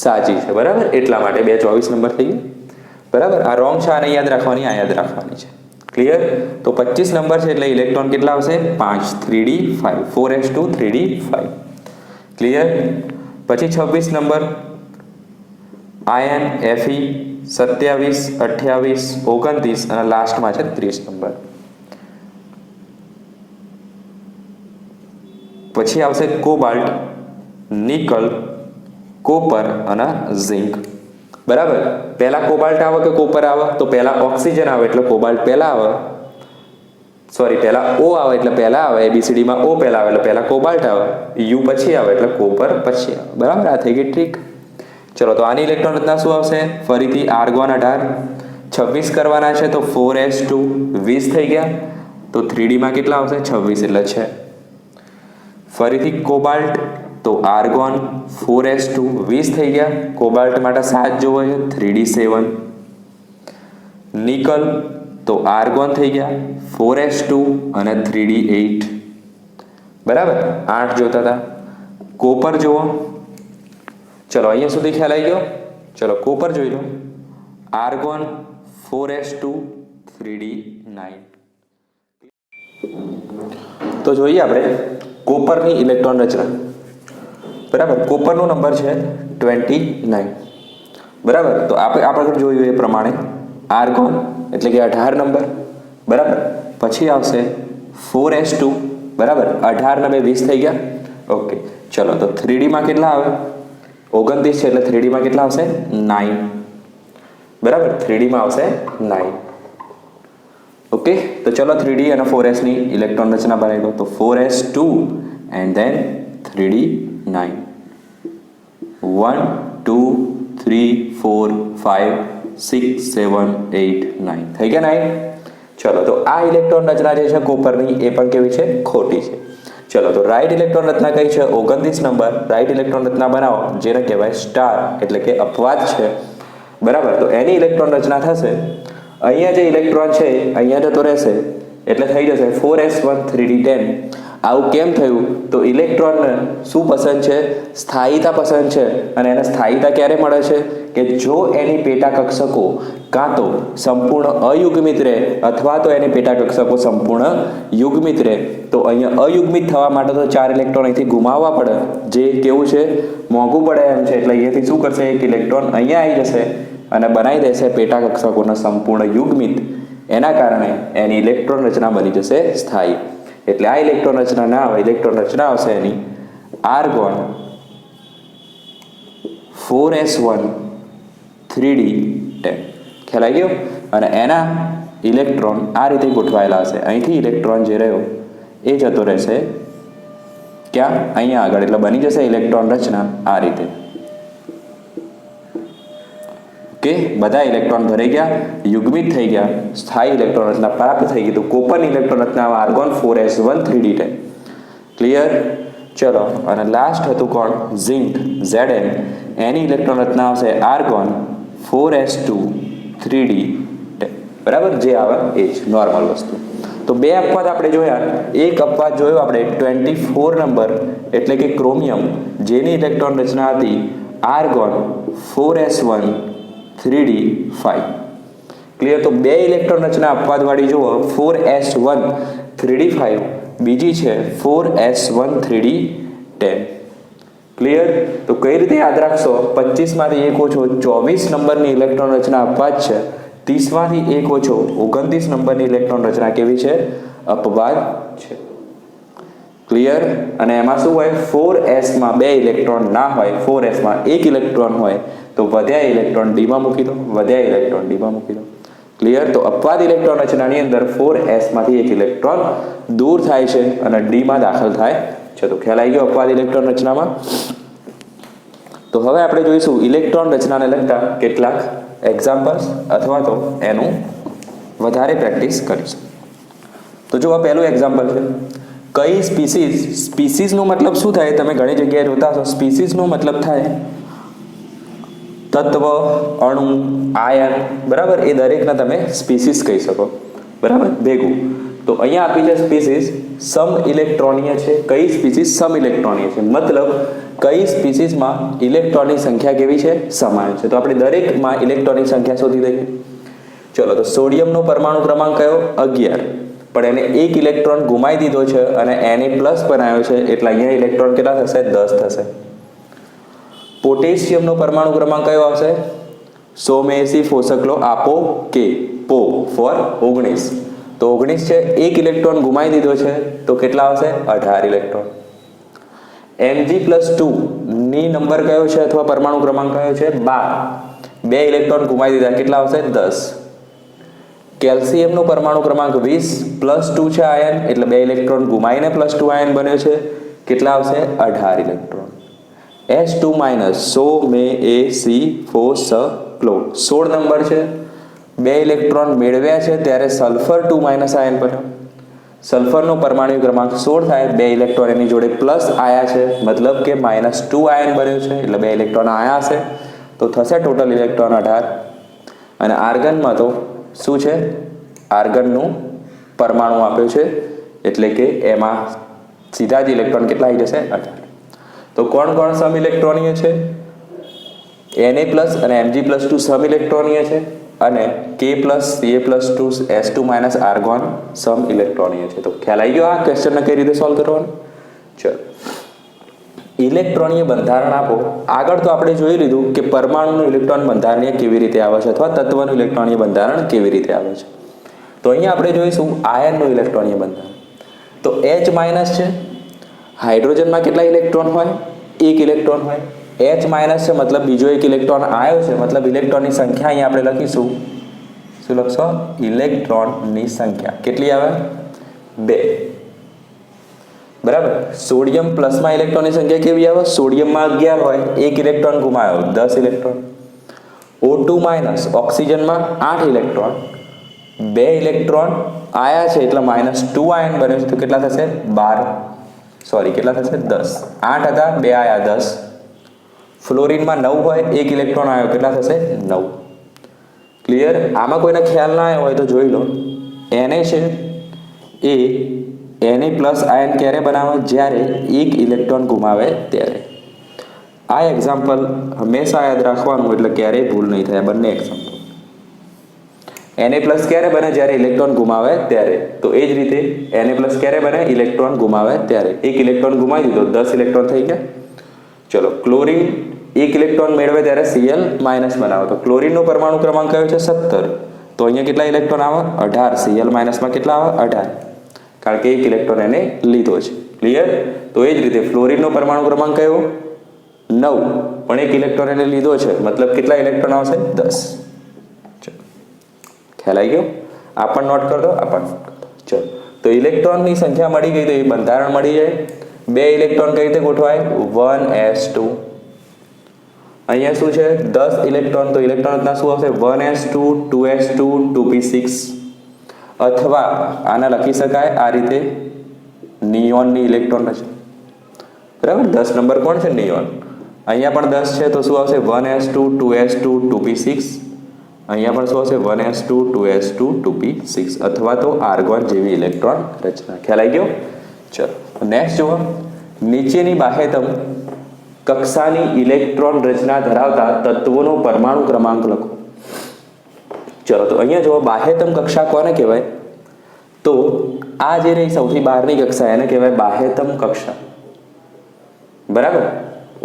સાચી છે બરાબર એટલા માટે બે 24 નંબર થઈ ગઈ બરાબર આ રોંગ છે આને યાદ રાખવાની આ યાદ રાખવાની છે ક્લિયર તો 25 નંબર છે એટલે ઇલેક્ટ્રોન કેટલા આવશે 5 3d5 4s2 3d5 ક્લિયર પછી 26 નંબર આયન Fe 27, 28, 29 અને લાસ્ટમાં છે 30 નંબર. પછી આવશે કોબાલ્ટ, નિકલ, કોપર અને ઝિંક. બરાબર. પહેલા કોબાલ્ટ આવે કે કોપર આવે? તો પહેલા ઓક્સિજન આવે એટલે કોબાલ્ટ પહેલા આવે. સોરી, પહેલા ઓ આવે એટલે પહેલા આવે. ABCD માં ઓ પહેલા આવે એટલે પહેલા કોબાલ્ટ આવે. યુ પછી આવે એટલે કોપર પછી આવે. બરાબર. આ થઈ ગઈ ટ્રીક. ચલો, તો આની ઇલેક્ટ્રોન રચના શું આવશે? ફરીથી આર્ગોન 18, 26 કરવાના છે તો 4s2 20 થઈ ગયા. તો 3D માં કેટલા આવશે? 26 એટલે છે. ફરીથી કોબાલ્ટ, તો આર્ગોન 4s2 20 થઈ ગયા. કોબાલ્ટ માટે 7 જોવો છે, 3D 7. નિકલ, તો આર્ગોન થઈ ગયા 4s2 અને 3D 8. બરાબર. 8 જોતા હતા. કોપર જુઓ. ચલો, અહીંયા સુધી ખ્યાલ આવી ગયો. ચલો, કોપર જોઈ લો. Argon 4s2 3D 9. તો જોઈએ આપણે કોપરની ઇલેક્ટ્રોન રચના. બરાબર. કોપરનો નંબર છે 29. બરાબર. તો આપણે જોયું એ પ્રમાણે આર્ગોન એટલે કે 18 નંબર. બરાબર. પછી આવશે 4s2. બરાબર. 18 ને 20 થઈ ગયા. ઓકે. ચલો, તો 3D માં કેટલા આવે? 29 છે એટલે 3D માં કેટલા આવશે? 9. બરાબર. 3D માં આવશે 9. ઓકે. તો ચલો 3D અને 4s ની ઇલેક્ટ્રોન રચના બનાવી દો. તો 4s2 એન્ડ ધેન 3D 9. 1 2 3 4 5 6 7 8 9 થઈ ગયા 9. ચલો, તો આ ઇલેક્ટ્રોન રચના જે છે કોપરની એ પણ કેવી છે? ખોટી છે. ચલો, તો રાઈટ ઇલેક્ટ્રોન રચના કઈ છે? 29 નંબર. રાઈટ ઇલેક્ટ્રોન રચના બનાવો જેને કહેવાય સ્ટાર એટલે કે અપવાદ છે. બરાબર. તો એની ઇલેક્ટ્રોન રચના થશે. અહીંયા જે ઇલેક્ટ્રોન છે અહીંયા જતો રહેશે એટલે થઈ જશે 4s1 3D 10. આવું કેમ થયું? તો ઇલેક્ટ્રોનને શું પસંદ છે? સ્થાયીતા પસંદ છે. અને એને સ્થાયીતા ક્યારે મળે છે? કે જો એની પેટા કક્ષકો કાં તો સંપૂર્ણ અયુગ્મિત રહે અથવા તો એની પેટા કક્ષકો સંપૂર્ણ યુગ્મિત રહે. તો અહીંયા અયુગ્મિત થવા માટે તો 4 ઇલેક્ટ્રોન અહીંથી ગુમાવવા પડે, જે કેવું છે? મોંઘું પડે એમ છે. એટલે અહીંયાથી શું કરશે? એક ઇલેક્ટ્રોન અહીંયા આવી જશે અને બનાવી દેશે પેટા કક્ષકોને સંપૂર્ણ યુગ્મિત. એના કારણે એની ઇલેક્ટ્રોન રચના બની જશે સ્થાયી. એટલે આ ઇલેક્ટ્રોન રચના ના આવે. ઇલેક્ટ્રોન રચના આવશે એની આર્ગોન 4s1 3D 10. ખ્યાલ આવી ગયો? અને એના ઇલેક્ટ્રોન આ રીતે ગોઠવાયેલા હશે. અહીંથી ઇલેક્ટ્રોન જે રહ્યો એ જતો રહેશે ક્યાં? અહીંયા આગળ. એટલે બની જશે ઇલેક્ટ્રોન રચના આ રીતે. ઓકે. બધા ઇલેક્ટ્રોન ભરાઈ ગયા, યુગ્મિત થઈ ગયા, સ્થાયી ઇલેક્ટ્રોન રચના પ્રાપ્ત થઈ ગઈ. તો કોપરની ઇલેક્ટ્રોન રચના આર્ગોન 4s1 3D 10. ક્લિયર? ચલો, અને લાસ્ટ હતું કોણ? Zinc Zn. એની ઇલેક્ટ્રોન રચના આવશે આર્ગોન 4s2 3D 10. બરાબર. જે આવે એ જ નોર્મલ વસ્તુ. તો બે અપવાદ આપણે જોયા. એક અપવાદ જોયો આપણે 24 નંબર એટલે કે ક્રોમિયમ, જેની ઇલેક્ટ્રોન રચના હતી આર્ગોન 4s1 3D 5. ક્લિયર? તો બે ઇલેક્ટ્રોન રચના અપવાદવાળી જુઓ. 4s1 3D 5. બીજી છે 4s1 3D 10. ક્લિયર? તો કઈ રીતે યાદ રાખશો? 25 માંથી 1 ઓછો 24 નંબરની ઇલેક્ટ્રોન રચના અપવાદ છે. 30 માંથી 1 ઓછો 29 નંબરની ઇલેક્ટ્રોન રચના કેવી છે? અપવાદ છે. ક્લિયર? અને એમાં શું હોય? 4s માં 2 ઇલેક્ટ્રોન ના હોય, 4s માં 1 ઇલેક્ટ્રોન હોય તો વધ્યા ઇલેક્ટ્રોન D માં મૂકી દો, વધ્યા ઇલેક્ટ્રોન D માં મૂકી દો. ક્લિયર? તો અપવાદ ઇલેક્ટ્રોન રચનાની અંદર 4s માંથી 1 ઇલેક્ટ્રોન દૂર થાય છે અને D માં દાખલ થાય છે. તો ખ્યાલ આવી ગયો અપવાદ ઇલેક્ટ્રોન રચનામાં? તો હવે આપણે જોઈશું ઇલેક્ટ્રોન રચનાને લગતા કેટલાક એક્ઝામ્પલ્સ અથવા તો એનું વધારે પ્રેક્ટિસ કરીશું. તો જો આ પહેલું એક્ઝામ્પલ છે. કઈ સ્પીસીસનો મતલબ શું થાય? તમે ઘણી જગ્યાએ જોતા હશો સ્પીસીસનો મતલબ થાય તત્વ, અણુ, આયન. બરાબર. એ દરેકને તમે સ્પીસીસ કહી શકો. બરાબર. ભેગું. તો અહીંયા આપી છે સ્પીસીસ સમ ઇલેક્ટ્રોનીય છે. કઈ સ્પીસીસ સમ ઇલેક્ટ્રોનીય છે? મતલબ કઈ સ્પીસીસમાં ઇલેક્ટ્રોનની સંખ્યા કેવી છે? સમાન છે. તો આપણે દરેકમાં ઇલેક્ટ્રોનની સંખ્યા શોધી દઈએ. ચલો, તો સોડિયમનો પરમાણુ ક્રમાંક કયો? 11. પણ એને 1 ઇલેક્ટ્રોન ગુમાવી દીધો છે અને એને પ્લસ બનાવ્યો છે એટલે અહીંયા ઇલેક્ટ્રોન કેટલા થશે? 10 થશે. પોટેશિયમનો પરમાણુ ક્રમાંક કયો આવશે? 100 में 80 પોષક લો આપો કે પો ફોર 19 તો 19 છે, એક ઇલેક્ટ્રોન ગુમાવી દીધો છે તો કેટલા આવશે 18 ઇલેક્ટ્રોન. Mg+2 ની નંબર કયો છે અથવા પરમાણુ ક્રમાંક કયો છે 12, બે ઇલેક્ટ્રોન ગુમાવી દીધા કેટલા આવશે 10. કેલ્શિયમ નો પરમાણુ ક્રમાંક 20 +2 છે આયન એટલે બે ઇલેક્ટ્રોન ગુમાવીને +2 આયન બન્યો છે કેટલા આવશે 18 ઇલેક્ટ્રોન. H2- 100 में AC4 લો 16 નંબર છે, બે ઇલેક્ટ્રોન મેળવ્યા છે ત્યારે સલ્ફર 2- આયન બન્યો. સલ્ફરનો પરમાણુ ક્રમાંક 16 થાય, બે ઇલેક્ટ્રોન એની જોડે પ્લસ આયા છે મતલબ કે -2 આયન બન્યો છે એટલે બે ઇલેક્ટ્રોન આયા હશે તો થશે ટોટલ ઇલેક્ટ્રોન 18. અને આર્ગનમાં તો શું છે, આર્ગનનું પરમાણુ આપ્યો છે એટલે કે એમાં સીધા જ ઇલેક્ટ્રોન કેટલા આવી જશે 18. તો કોણ કોણ સમ ઇલેક્ટ્રોનીય છે, Na+ અને Mg+2 સમ ઇલેક્ટ્રોનીય છે અને K+Ca+2 S2- આર્ગોન સમ ઇલેક્ટ્રોનીય છે. તો ખ્યાલ આવી ગયો આ ક્વેશ્ચનને કઈ રીતે સોલ્વ કરવાનું. ચલો ઇલેક્ટ્રોનીય બંધારણ આપો. આગળ તો આપણે જોઈ લીધું કે પરમાણુનું ઇલેક્ટ્રોન બંધારણીય કેવી રીતે આવે છે અથવા તત્વનું ઇલેક્ટ્રોનીય બંધારણ કેવી રીતે આવે છે. તો અહીંયા આપણે જોઈશું આયનનું ઇલેક્ટ્રોનીય બંધારણ. તો H- છે, હાઇડ્રોજનમાં કેટલા ઇલેક્ટ્રોન હોય, એક ઇલેક્ટ્રોન હોય. H- છે મતલબ બીજો એક ઇલેક્ટ્રોન આવ્યો છે મતલબ ઇલેક્ટ્રોનની સંખ્યા અહીંયા આપણે લખીશું. શું લખશો, ઇલેક્ટ્રોનની સંખ્યા કેટલી આવે 2. બરાબર. સોડિયમ પ્લસમાં ઇલેક્ટ્રોનની સંખ્યા કેવી આવે, સોડિયમમાં 11 હોય, એક ઇલેક્ટ્રોન ગુમાવ્યો 10 ઇલેક્ટ્રોન. O2- ઓક્સિજનમાં 8 ઇલેક્ટ્રોન, બે ઇલેક્ટ્રોન આયા છે એટલે -2 આયન બન્યો છે તો કેટલા થશે 12, કેટલા થશે 10. 8 હતા, બે આયા 10. ફ્લોરિનમાં 9 હોય, એક ઇલેક્ટ્રોન આવ્યો કેટલા થશે 9. ક્લિયર. આમાં કોઈને ખ્યાલ ના આવ્યો હોય તો જોઈ લો. Na છે એ Na+ આયન ક્યારે બનાવે, જ્યારે એક ઇલેક્ટ્રોન ગુમાવે ત્યારે. આ એક્ઝામ્પલ હંમેશા યાદ રાખવાનું એટલે ક્યારેય ભૂલ નહીં થાય. બંને એક્ઝામ્પલ Na+ ક્યારે બને, જ્યારે ઇલેક્ટ્રોન ગુમાવે ત્યારે. તો એ જ રીતે Na+ ક્યારે બને, ઇલેક્ટ્રોન ગુમાવે ત્યારે. એક ઇલેક્ટ્રોન ગુમાવી દીધો 10 ઇલેક્ટ્રોન થઈ ગયા. ચલો ક્લોરીન એક ઇલેક્ટ્રોન મેળવે ત્યારે Cl- બનાવો. તો ક્લોરીનનો પરમાણુ ક્રમાંક કયો છે 17, તો અહીંયા કેટલા ઇલેક્ટ્રોન આવે 18. Cl- માં કેટલા આવે 18 કારણ કે એક ઇલેક્ટ્રોન એને લીધો છે. ક્લિયર. તો એ જ રીતે ફ્લોરિનનો પરમાણુ ક્રમાંક કયો 9 પણ એક ઇલેક્ટ્રોન એને લીધો છે મતલબ કેટલા ઇલેક્ટ્રોન આવશે 10. ખ્યાલ આવી ગયો. આ પણ નોટ કરી દો, આ પણ નોટ કરી દો. ચલો તો ઇલેક્ટ્રોનની સંખ્યા મળી ગઈ તો એ બંધારણ મળી જાય. બે ઇલેક્ટ્રોન કઈ રીતે ગોઠવાય 1s2. અહીંયા શું છે 10 ઇલેક્ટ્રોન તો ઇલેક્ટ્રોન રચના શું આવશે 1s2 2s2 2p6 અથવા આને લખી શકાય આ રીતે નિયોનની ઇલેક્ટ્રોન રચના. બરાબર. 10 નંબર કોણ છે નિયોન. અહીંયા પણ 10 છે તો શું આવશે 1s2 2s2 2p6. અહીંયા પણ શું આવશે 1s2 2s2 2p6 અથવા તો આર્ગોન જેવી ઇલેક્ટ્રોન રચના. ખ્યાલ આવી ગયો. ચલો નેક્સ્ટ જુઓ. નીચેની બાહ્યતમ કક્ષાની ઇલેક્ટ્રોન રચના ધરાવતા તત્વોનો પરમાણુ ક્રમાંક લખો. ચલો તો અહીંયા જુઓ બાહ્યતમ કક્ષા કોને કહેવાય, તો આ જે રહી સૌથી બહારની કક્ષા એને કહેવાય બાહ્યતમ કક્ષા. બરાબર.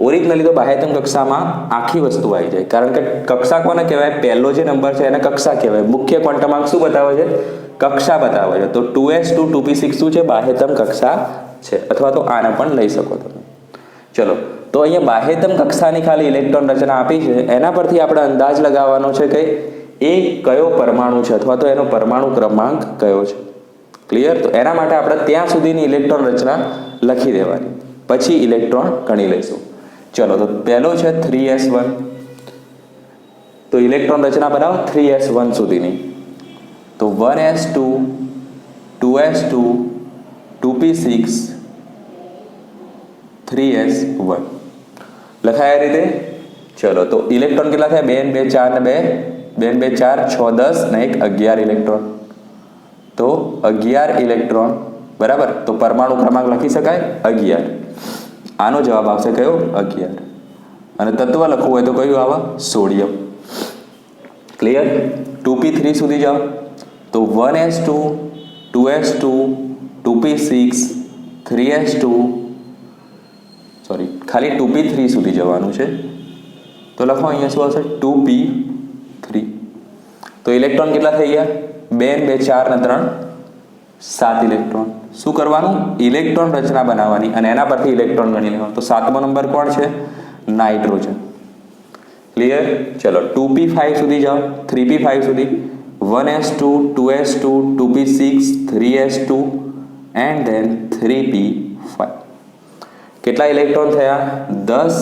ઓરિજિનલી તો બાહ્યતમ કક્ષામાં આખી વસ્તુ આવી જાય કારણ કે કક્ષા કોને કહેવાય, પહેલો જે નંબર છે એને કક્ષા કહેવાય. મુખ્ય ક્વોન્ટમાંક શું બતાવે છે, કક્ષા બતાવે છે. તો 2s2 2p6 શું છે બાહ્યતમ કક્ષા છે અથવા તો આને પણ લઈ શકો તમે. ચલો તો અહીંયા બાહ્યતમ કક્ષાની ખાલી ઇલેક્ટ્રોન રચના આપી છે, એના પરથી આપણે અંદાજ લગાવવાનો છે કે એ કયો પરમાણુ છે અથવા તો એનો પરમાણુ ક્રમાંક કયો છે. ક્લિયર. તો એના માટે આપણે ત્યાં સુધીની ઇલેક્ટ્રોન રચના લખી દેવાની, પછી ઇલેક્ટ્રોન ગણી લઈશું. ચલો તો પહેલો છે 3s1. તો ઇલેક્ટ્રોન રચના બનાવો 3s1 સુધીની. તો 1s2 2s2 2p6 3s1 લખાય આ રીતે. ચલો તો ઇલેક્ટ્રોન કેટલા થયા 2 2 4 ને 2 2 4 6 10 ને 1 11 ઇલેક્ટ્રોન. તો 11 ઇલેક્ટ્રોન. બરાબર. તો પરમાણુ ક્રમાંક લખી શકાય 11. આનો જવાબ આવશે કયો 11. અને તત્વ લખવું હોય તો કયું આવે સોડિયમ. ક્લિયર. 2p3 સુધી જાઓ તો 1s2 2s2 2p6 3s2 ખાલી 2p3 સુધી જવાનું છે. તો લખો અહીંયા શું આવશે 2p3 તો ઇલેક્ટ્રોન કેટલા થઈ ગયા? 2 2 4 ને 3 7 ઇલેક્ટ્રોન. શું કરવાનું? ઇલેક્ટ્રોન રચના બનાવવાની અને એના પરથી ઇલેક્ટ્રોન ગણી લેવાનું. તો 7મો નંબર કોણ છે? નાઇટ્રોજન. ક્લિયર? ચલો 2p5 સુધી જાઓ, 3p5 સુધી. 1s2, 2s2, 2p6, 3s2 and then 3p5. કેટલા ઇલેક્ટ્રોન થયા? 10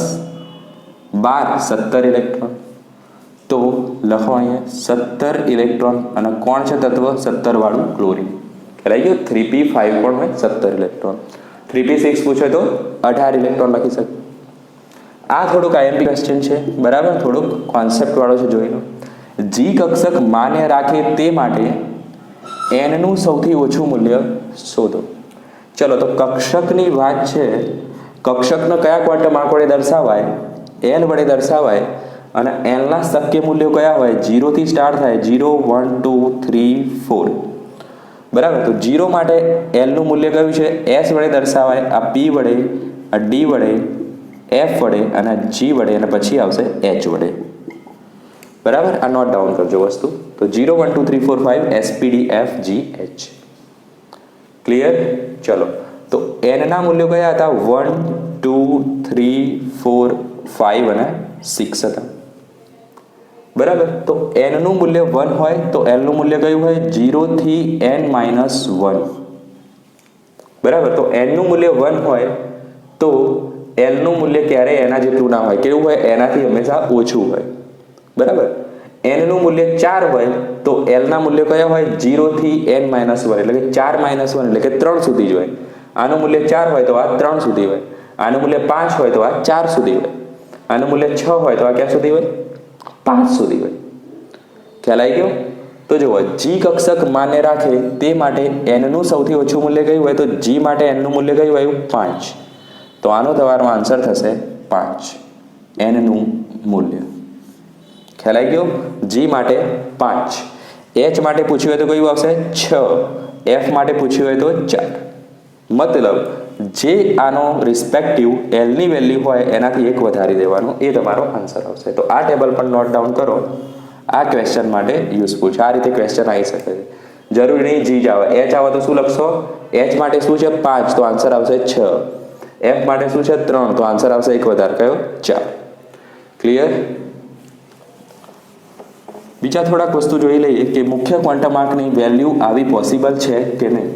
12 17 ઇલેક્ટ્રોન. તો લખો અહીંયા 17 ઇલેક્ટ્રોન. અને કોણ છે તત્વ? 17 વાળું ક્લોરીન. ખ્યાલ ગયો? 3p5 પણ હોય 17 ઇલેક્ટ્રોન. 3p6 પૂછે તો 18 ઇલેક્ટ્રોન લખી શકે. આ થોડુંક આઈએમપી ક્વેશ્ચન છે, બરાબર? થોડુંક કોન્સેપ્ટ વાળો છે, જોઈ લો. જી કક્ષક માન્ય રાખે તે માટે n નું સૌથી ઓછું મૂલ્ય શોધો. ચલો, તો કક્ષકની વાત છે. કક્ષકનો કયા ક્વોન્ટમ આંક વડે દર્શાવાય? n વડે દર્શાવાય. અને n ના શક્ય મૂલ્યો કયા હોય? 0 થી સ્ટાર્ટ થાય. 0 1 2 3 4. બરાબર? તો 0 માટે l નું મૂલ્ય કયું છે? s વડે દર્શાવાય. આ p વડે, આ d વડે, f વડે અને g વડે, અને પછી આવશે h વડે. બરાબર? આ નોટ ડાઉન કરજો વસ્તુ. તો 0 1 2 3 4 5 s p d f g h. Clear? ચલો, તો n ના મૂલ્યો કયા હતા? 1 2 3 4 5 અને 6 હતા. બરાબર? તો n નું મૂલ્ય 1 હોય તો l નું મૂલ્ય કયું હોય? 0 થી n - 1. બરાબર? તો n નું મૂલ્ય 1 હોય તો l નું મૂલ્ય ક્યારેય એના જેટલું ના હોય. કેવું હોય? એનાથી હંમેશા ઓછું હોય. બરાબર? n નું મૂલ્ય 4 હોય તો l ના મૂલ્ય કયા હોય? 0 થી n - 1, એટલે કે 4 - 1 એટલે કે 3 સુધી જ હોય. આનું મૂલ્ય 4 હોય તો આ 3 સુધી હોય. આનું મૂલ્ય 5 હોય તો આ 4 સુધી હોય. આનું મૂલ્ય 6 હોય તો આ ક્યાં સુધી હોય? 5 સુધી હોય. ખ્યાલ આવી ગયો? તો જુઓ, જી કક્ષક માન્ય રાખે તે માટે n નું સૌથી ઓછું મૂલ્ય કયું હોય? તો g માટે n નું મૂલ્ય કયું હોય? 5. તો આનો તમારો આન્સર થશે 5. n નું મૂલ્ય. ખ્યાલ આવી ગયો? g માટે 5. h માટે પૂછ્યું હોય તો કયું આવશે? 6. f માટે પૂછ્યું હોય તો 4. મતલબ જે આનો રિસ્પેક્ટિવ l ની વેલ્યુ હોય એનાથી એક વધારી દેવાનું, એ તમારો આન્સર આવશે. તો આ ટેબલ પર નોટ ડાઉન કરો. આ ક્વેશ્ચન માટે યુઝફુલ છે. આ રીતે ક્વેશ્ચન આવી શકે છે. જરૂરી નહીં જી જ આવે. h આવે તો શું લખશો? h માટે શું છે? 5, તો આન્સર આવશે 6. f માટે શું છે? 3, તો આન્સર આવશે એક વધારે, કયો? 4. ક્લિયર? બીજા થોડાક વસ્તુ જોઈ લઈએ કે મુખ્ય ક્વોન્ટમ આંકની વેલ્યુ આવી પોસિબલ છે કે નહીં.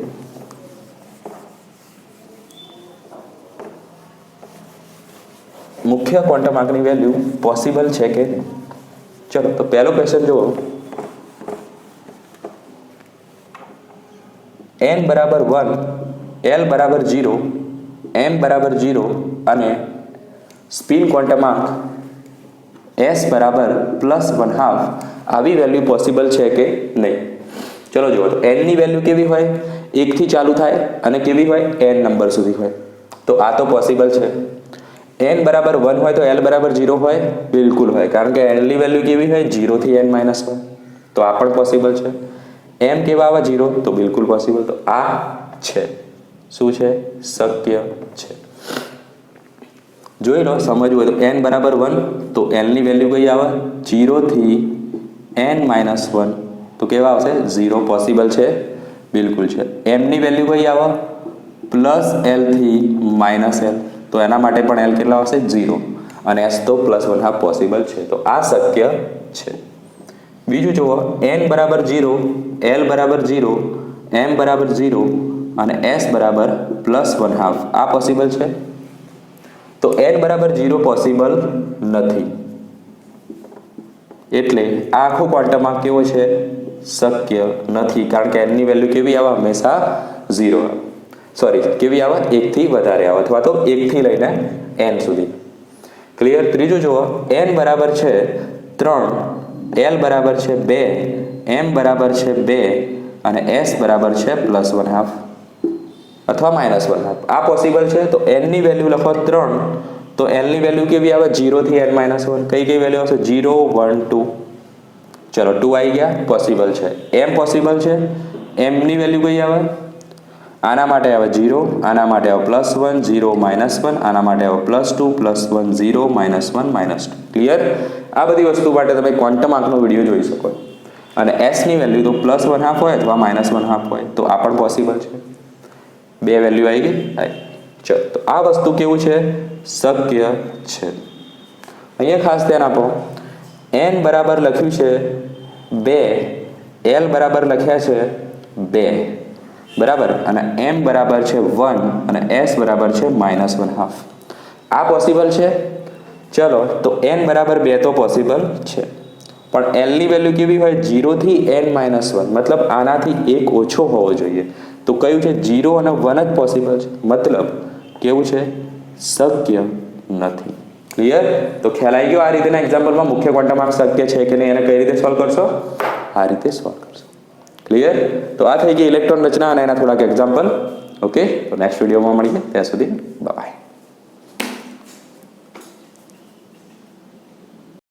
મુખ્ય ક્વોન્ટમ આંકની વેલ્યુ પોસિબલ છે કે નહીં? ચલો, તો પહેલો ક્વેશ્ચન જુઓ. n બરાબર 1, l બરાબર 0, m બરાબર 0 અને સ્પિન ક્વોન્ટમ આંક s બરાબર +1/2 આવી વેલ્યુ પોસિબલ છે કે નહીં? ચલો જુઓ, તો n ની વેલ્યુ કેવી હોય? 1 થી ચાલુ થાય અને કેવી હોય? n નંબર સુધી હોય. તો આ તો પોસિબલ છે. n બરાબર 1 હોય તો l બરાબર 0 હોય? બિલકુલ હોય, કારણ કે l ની વેલ્યુ કેવી હોય? 0 થી n - 1. તો આ પણ પોસિબલ છે. m કેવા આવે? 0, તો બિલકુલ પોસિબલ. તો આ છે. શું છે? શક્ય છે. જોઈ લો, સમજવું હોય તો n બરાબર 1 તો l ની વેલ્યુ કઈ આવે? 0 થી n - 1. તો કેવા આવશે? 0. પોસિબલ છે? બિલકુલ છે. m ની વેલ્યુ કઈ આવે? +l થી -l. તો એના માટે પણ l કેટલા આવશે? 0. અને s તો +1/2 પોસિબલ છે. તો આ શક્ય છે. બીજું જુઓ, n બરાબર 0, l બરાબર 0, m બરાબર 0 અને s બરાબર +1/2 આ પોસિબલ છે? તો n બરાબર 0 પોસિબલ નથી. એટલે આ આખો ક્વોન્ટમ આંક કેવો છે? શક્ય નથી, કારણ કે n ની વેલ્યુ કેવી આવે? હંમેશા 0 આવે. સોરી, કેવી આવે? 1 થી વધારે આવે, અથવા તો 1 થી લઈને n સુધી. ક્લિયર? ત્રીજું જુઓ, n બરાબર છે 3, l બરાબર છે 2, m બરાબર છે 2 અને s બરાબર છે +1/2 અથવા -1/2. આ પોસિબલ છે. તો n ની વેલ્યુ લખો 3, તો l ની વેલ્યુ કેવી આવે? 0 થી n - 1. કઈ વેલ્યુ આવશે? 0 1 2. ચલો, 2 આવી ગયા. પોસિબલ છે. m પોસિબલ છે. m ની વેલ્યુ કઈ આવે? આના માટે આવે 0, આના માટે આવે +1 0 -1, આના માટે આવે +2 +1 0 -1 -2. ક્લિયર? આ બધી વસ્તુ માટે તમે ક્વોન્ટમ આંકનો વિડીયો જોઈ શકો. અને એસની વેલ્યુ તો +1/2 હોય અથવા -1/2 હોય, તો આ પણ પોસિબલ છે. બે વેલ્યુ આવી ગઈ. ચલો, તો આ વસ્તુ કેવું છે? શક્ય છે. અહીંયા ખાસ ધ્યાન આપો, n બરાબર લખ્યું છે 2, l બરાબર લખ્યા છે 2, બરાબર, અને m બરાબર છે 1 અને s બરાબર છે -1/2. આ પોસિબલ છે. ચલો, તો n બરાબર 2 તો પોસિબલ છે, પણ l ની વેલ્યુ કેવી હોય? 0 થી n - 1, મતલબ આનાથી 1 ઓછો હોવો જોઈએ. તો કયું છે? 0 અને 1 જ પોસિબલ છે, મતલબ કેવું છે? શક્ય નથી. ક્લિયર? તો ખ્યાલ આવી ગયો? આ રીતેના એક્ઝામ્પલમાં મુખ્ય ક્વોન્ટમ આંક શક્ય છે કે નહીં, એને કઈ રીતે સોલ્વ કરશો? આ રીતે સોલ્વ કરશો. ક્લિયર? તો આ થઈ ગઈ ઇલેક્ટ્રોન રચના અને એના થોડાક એક્ઝામ્પલ. ઓકે, તો નેક્સ્ટ વિડીયોમાં મળીએ. ત્યાં સુધી બાય.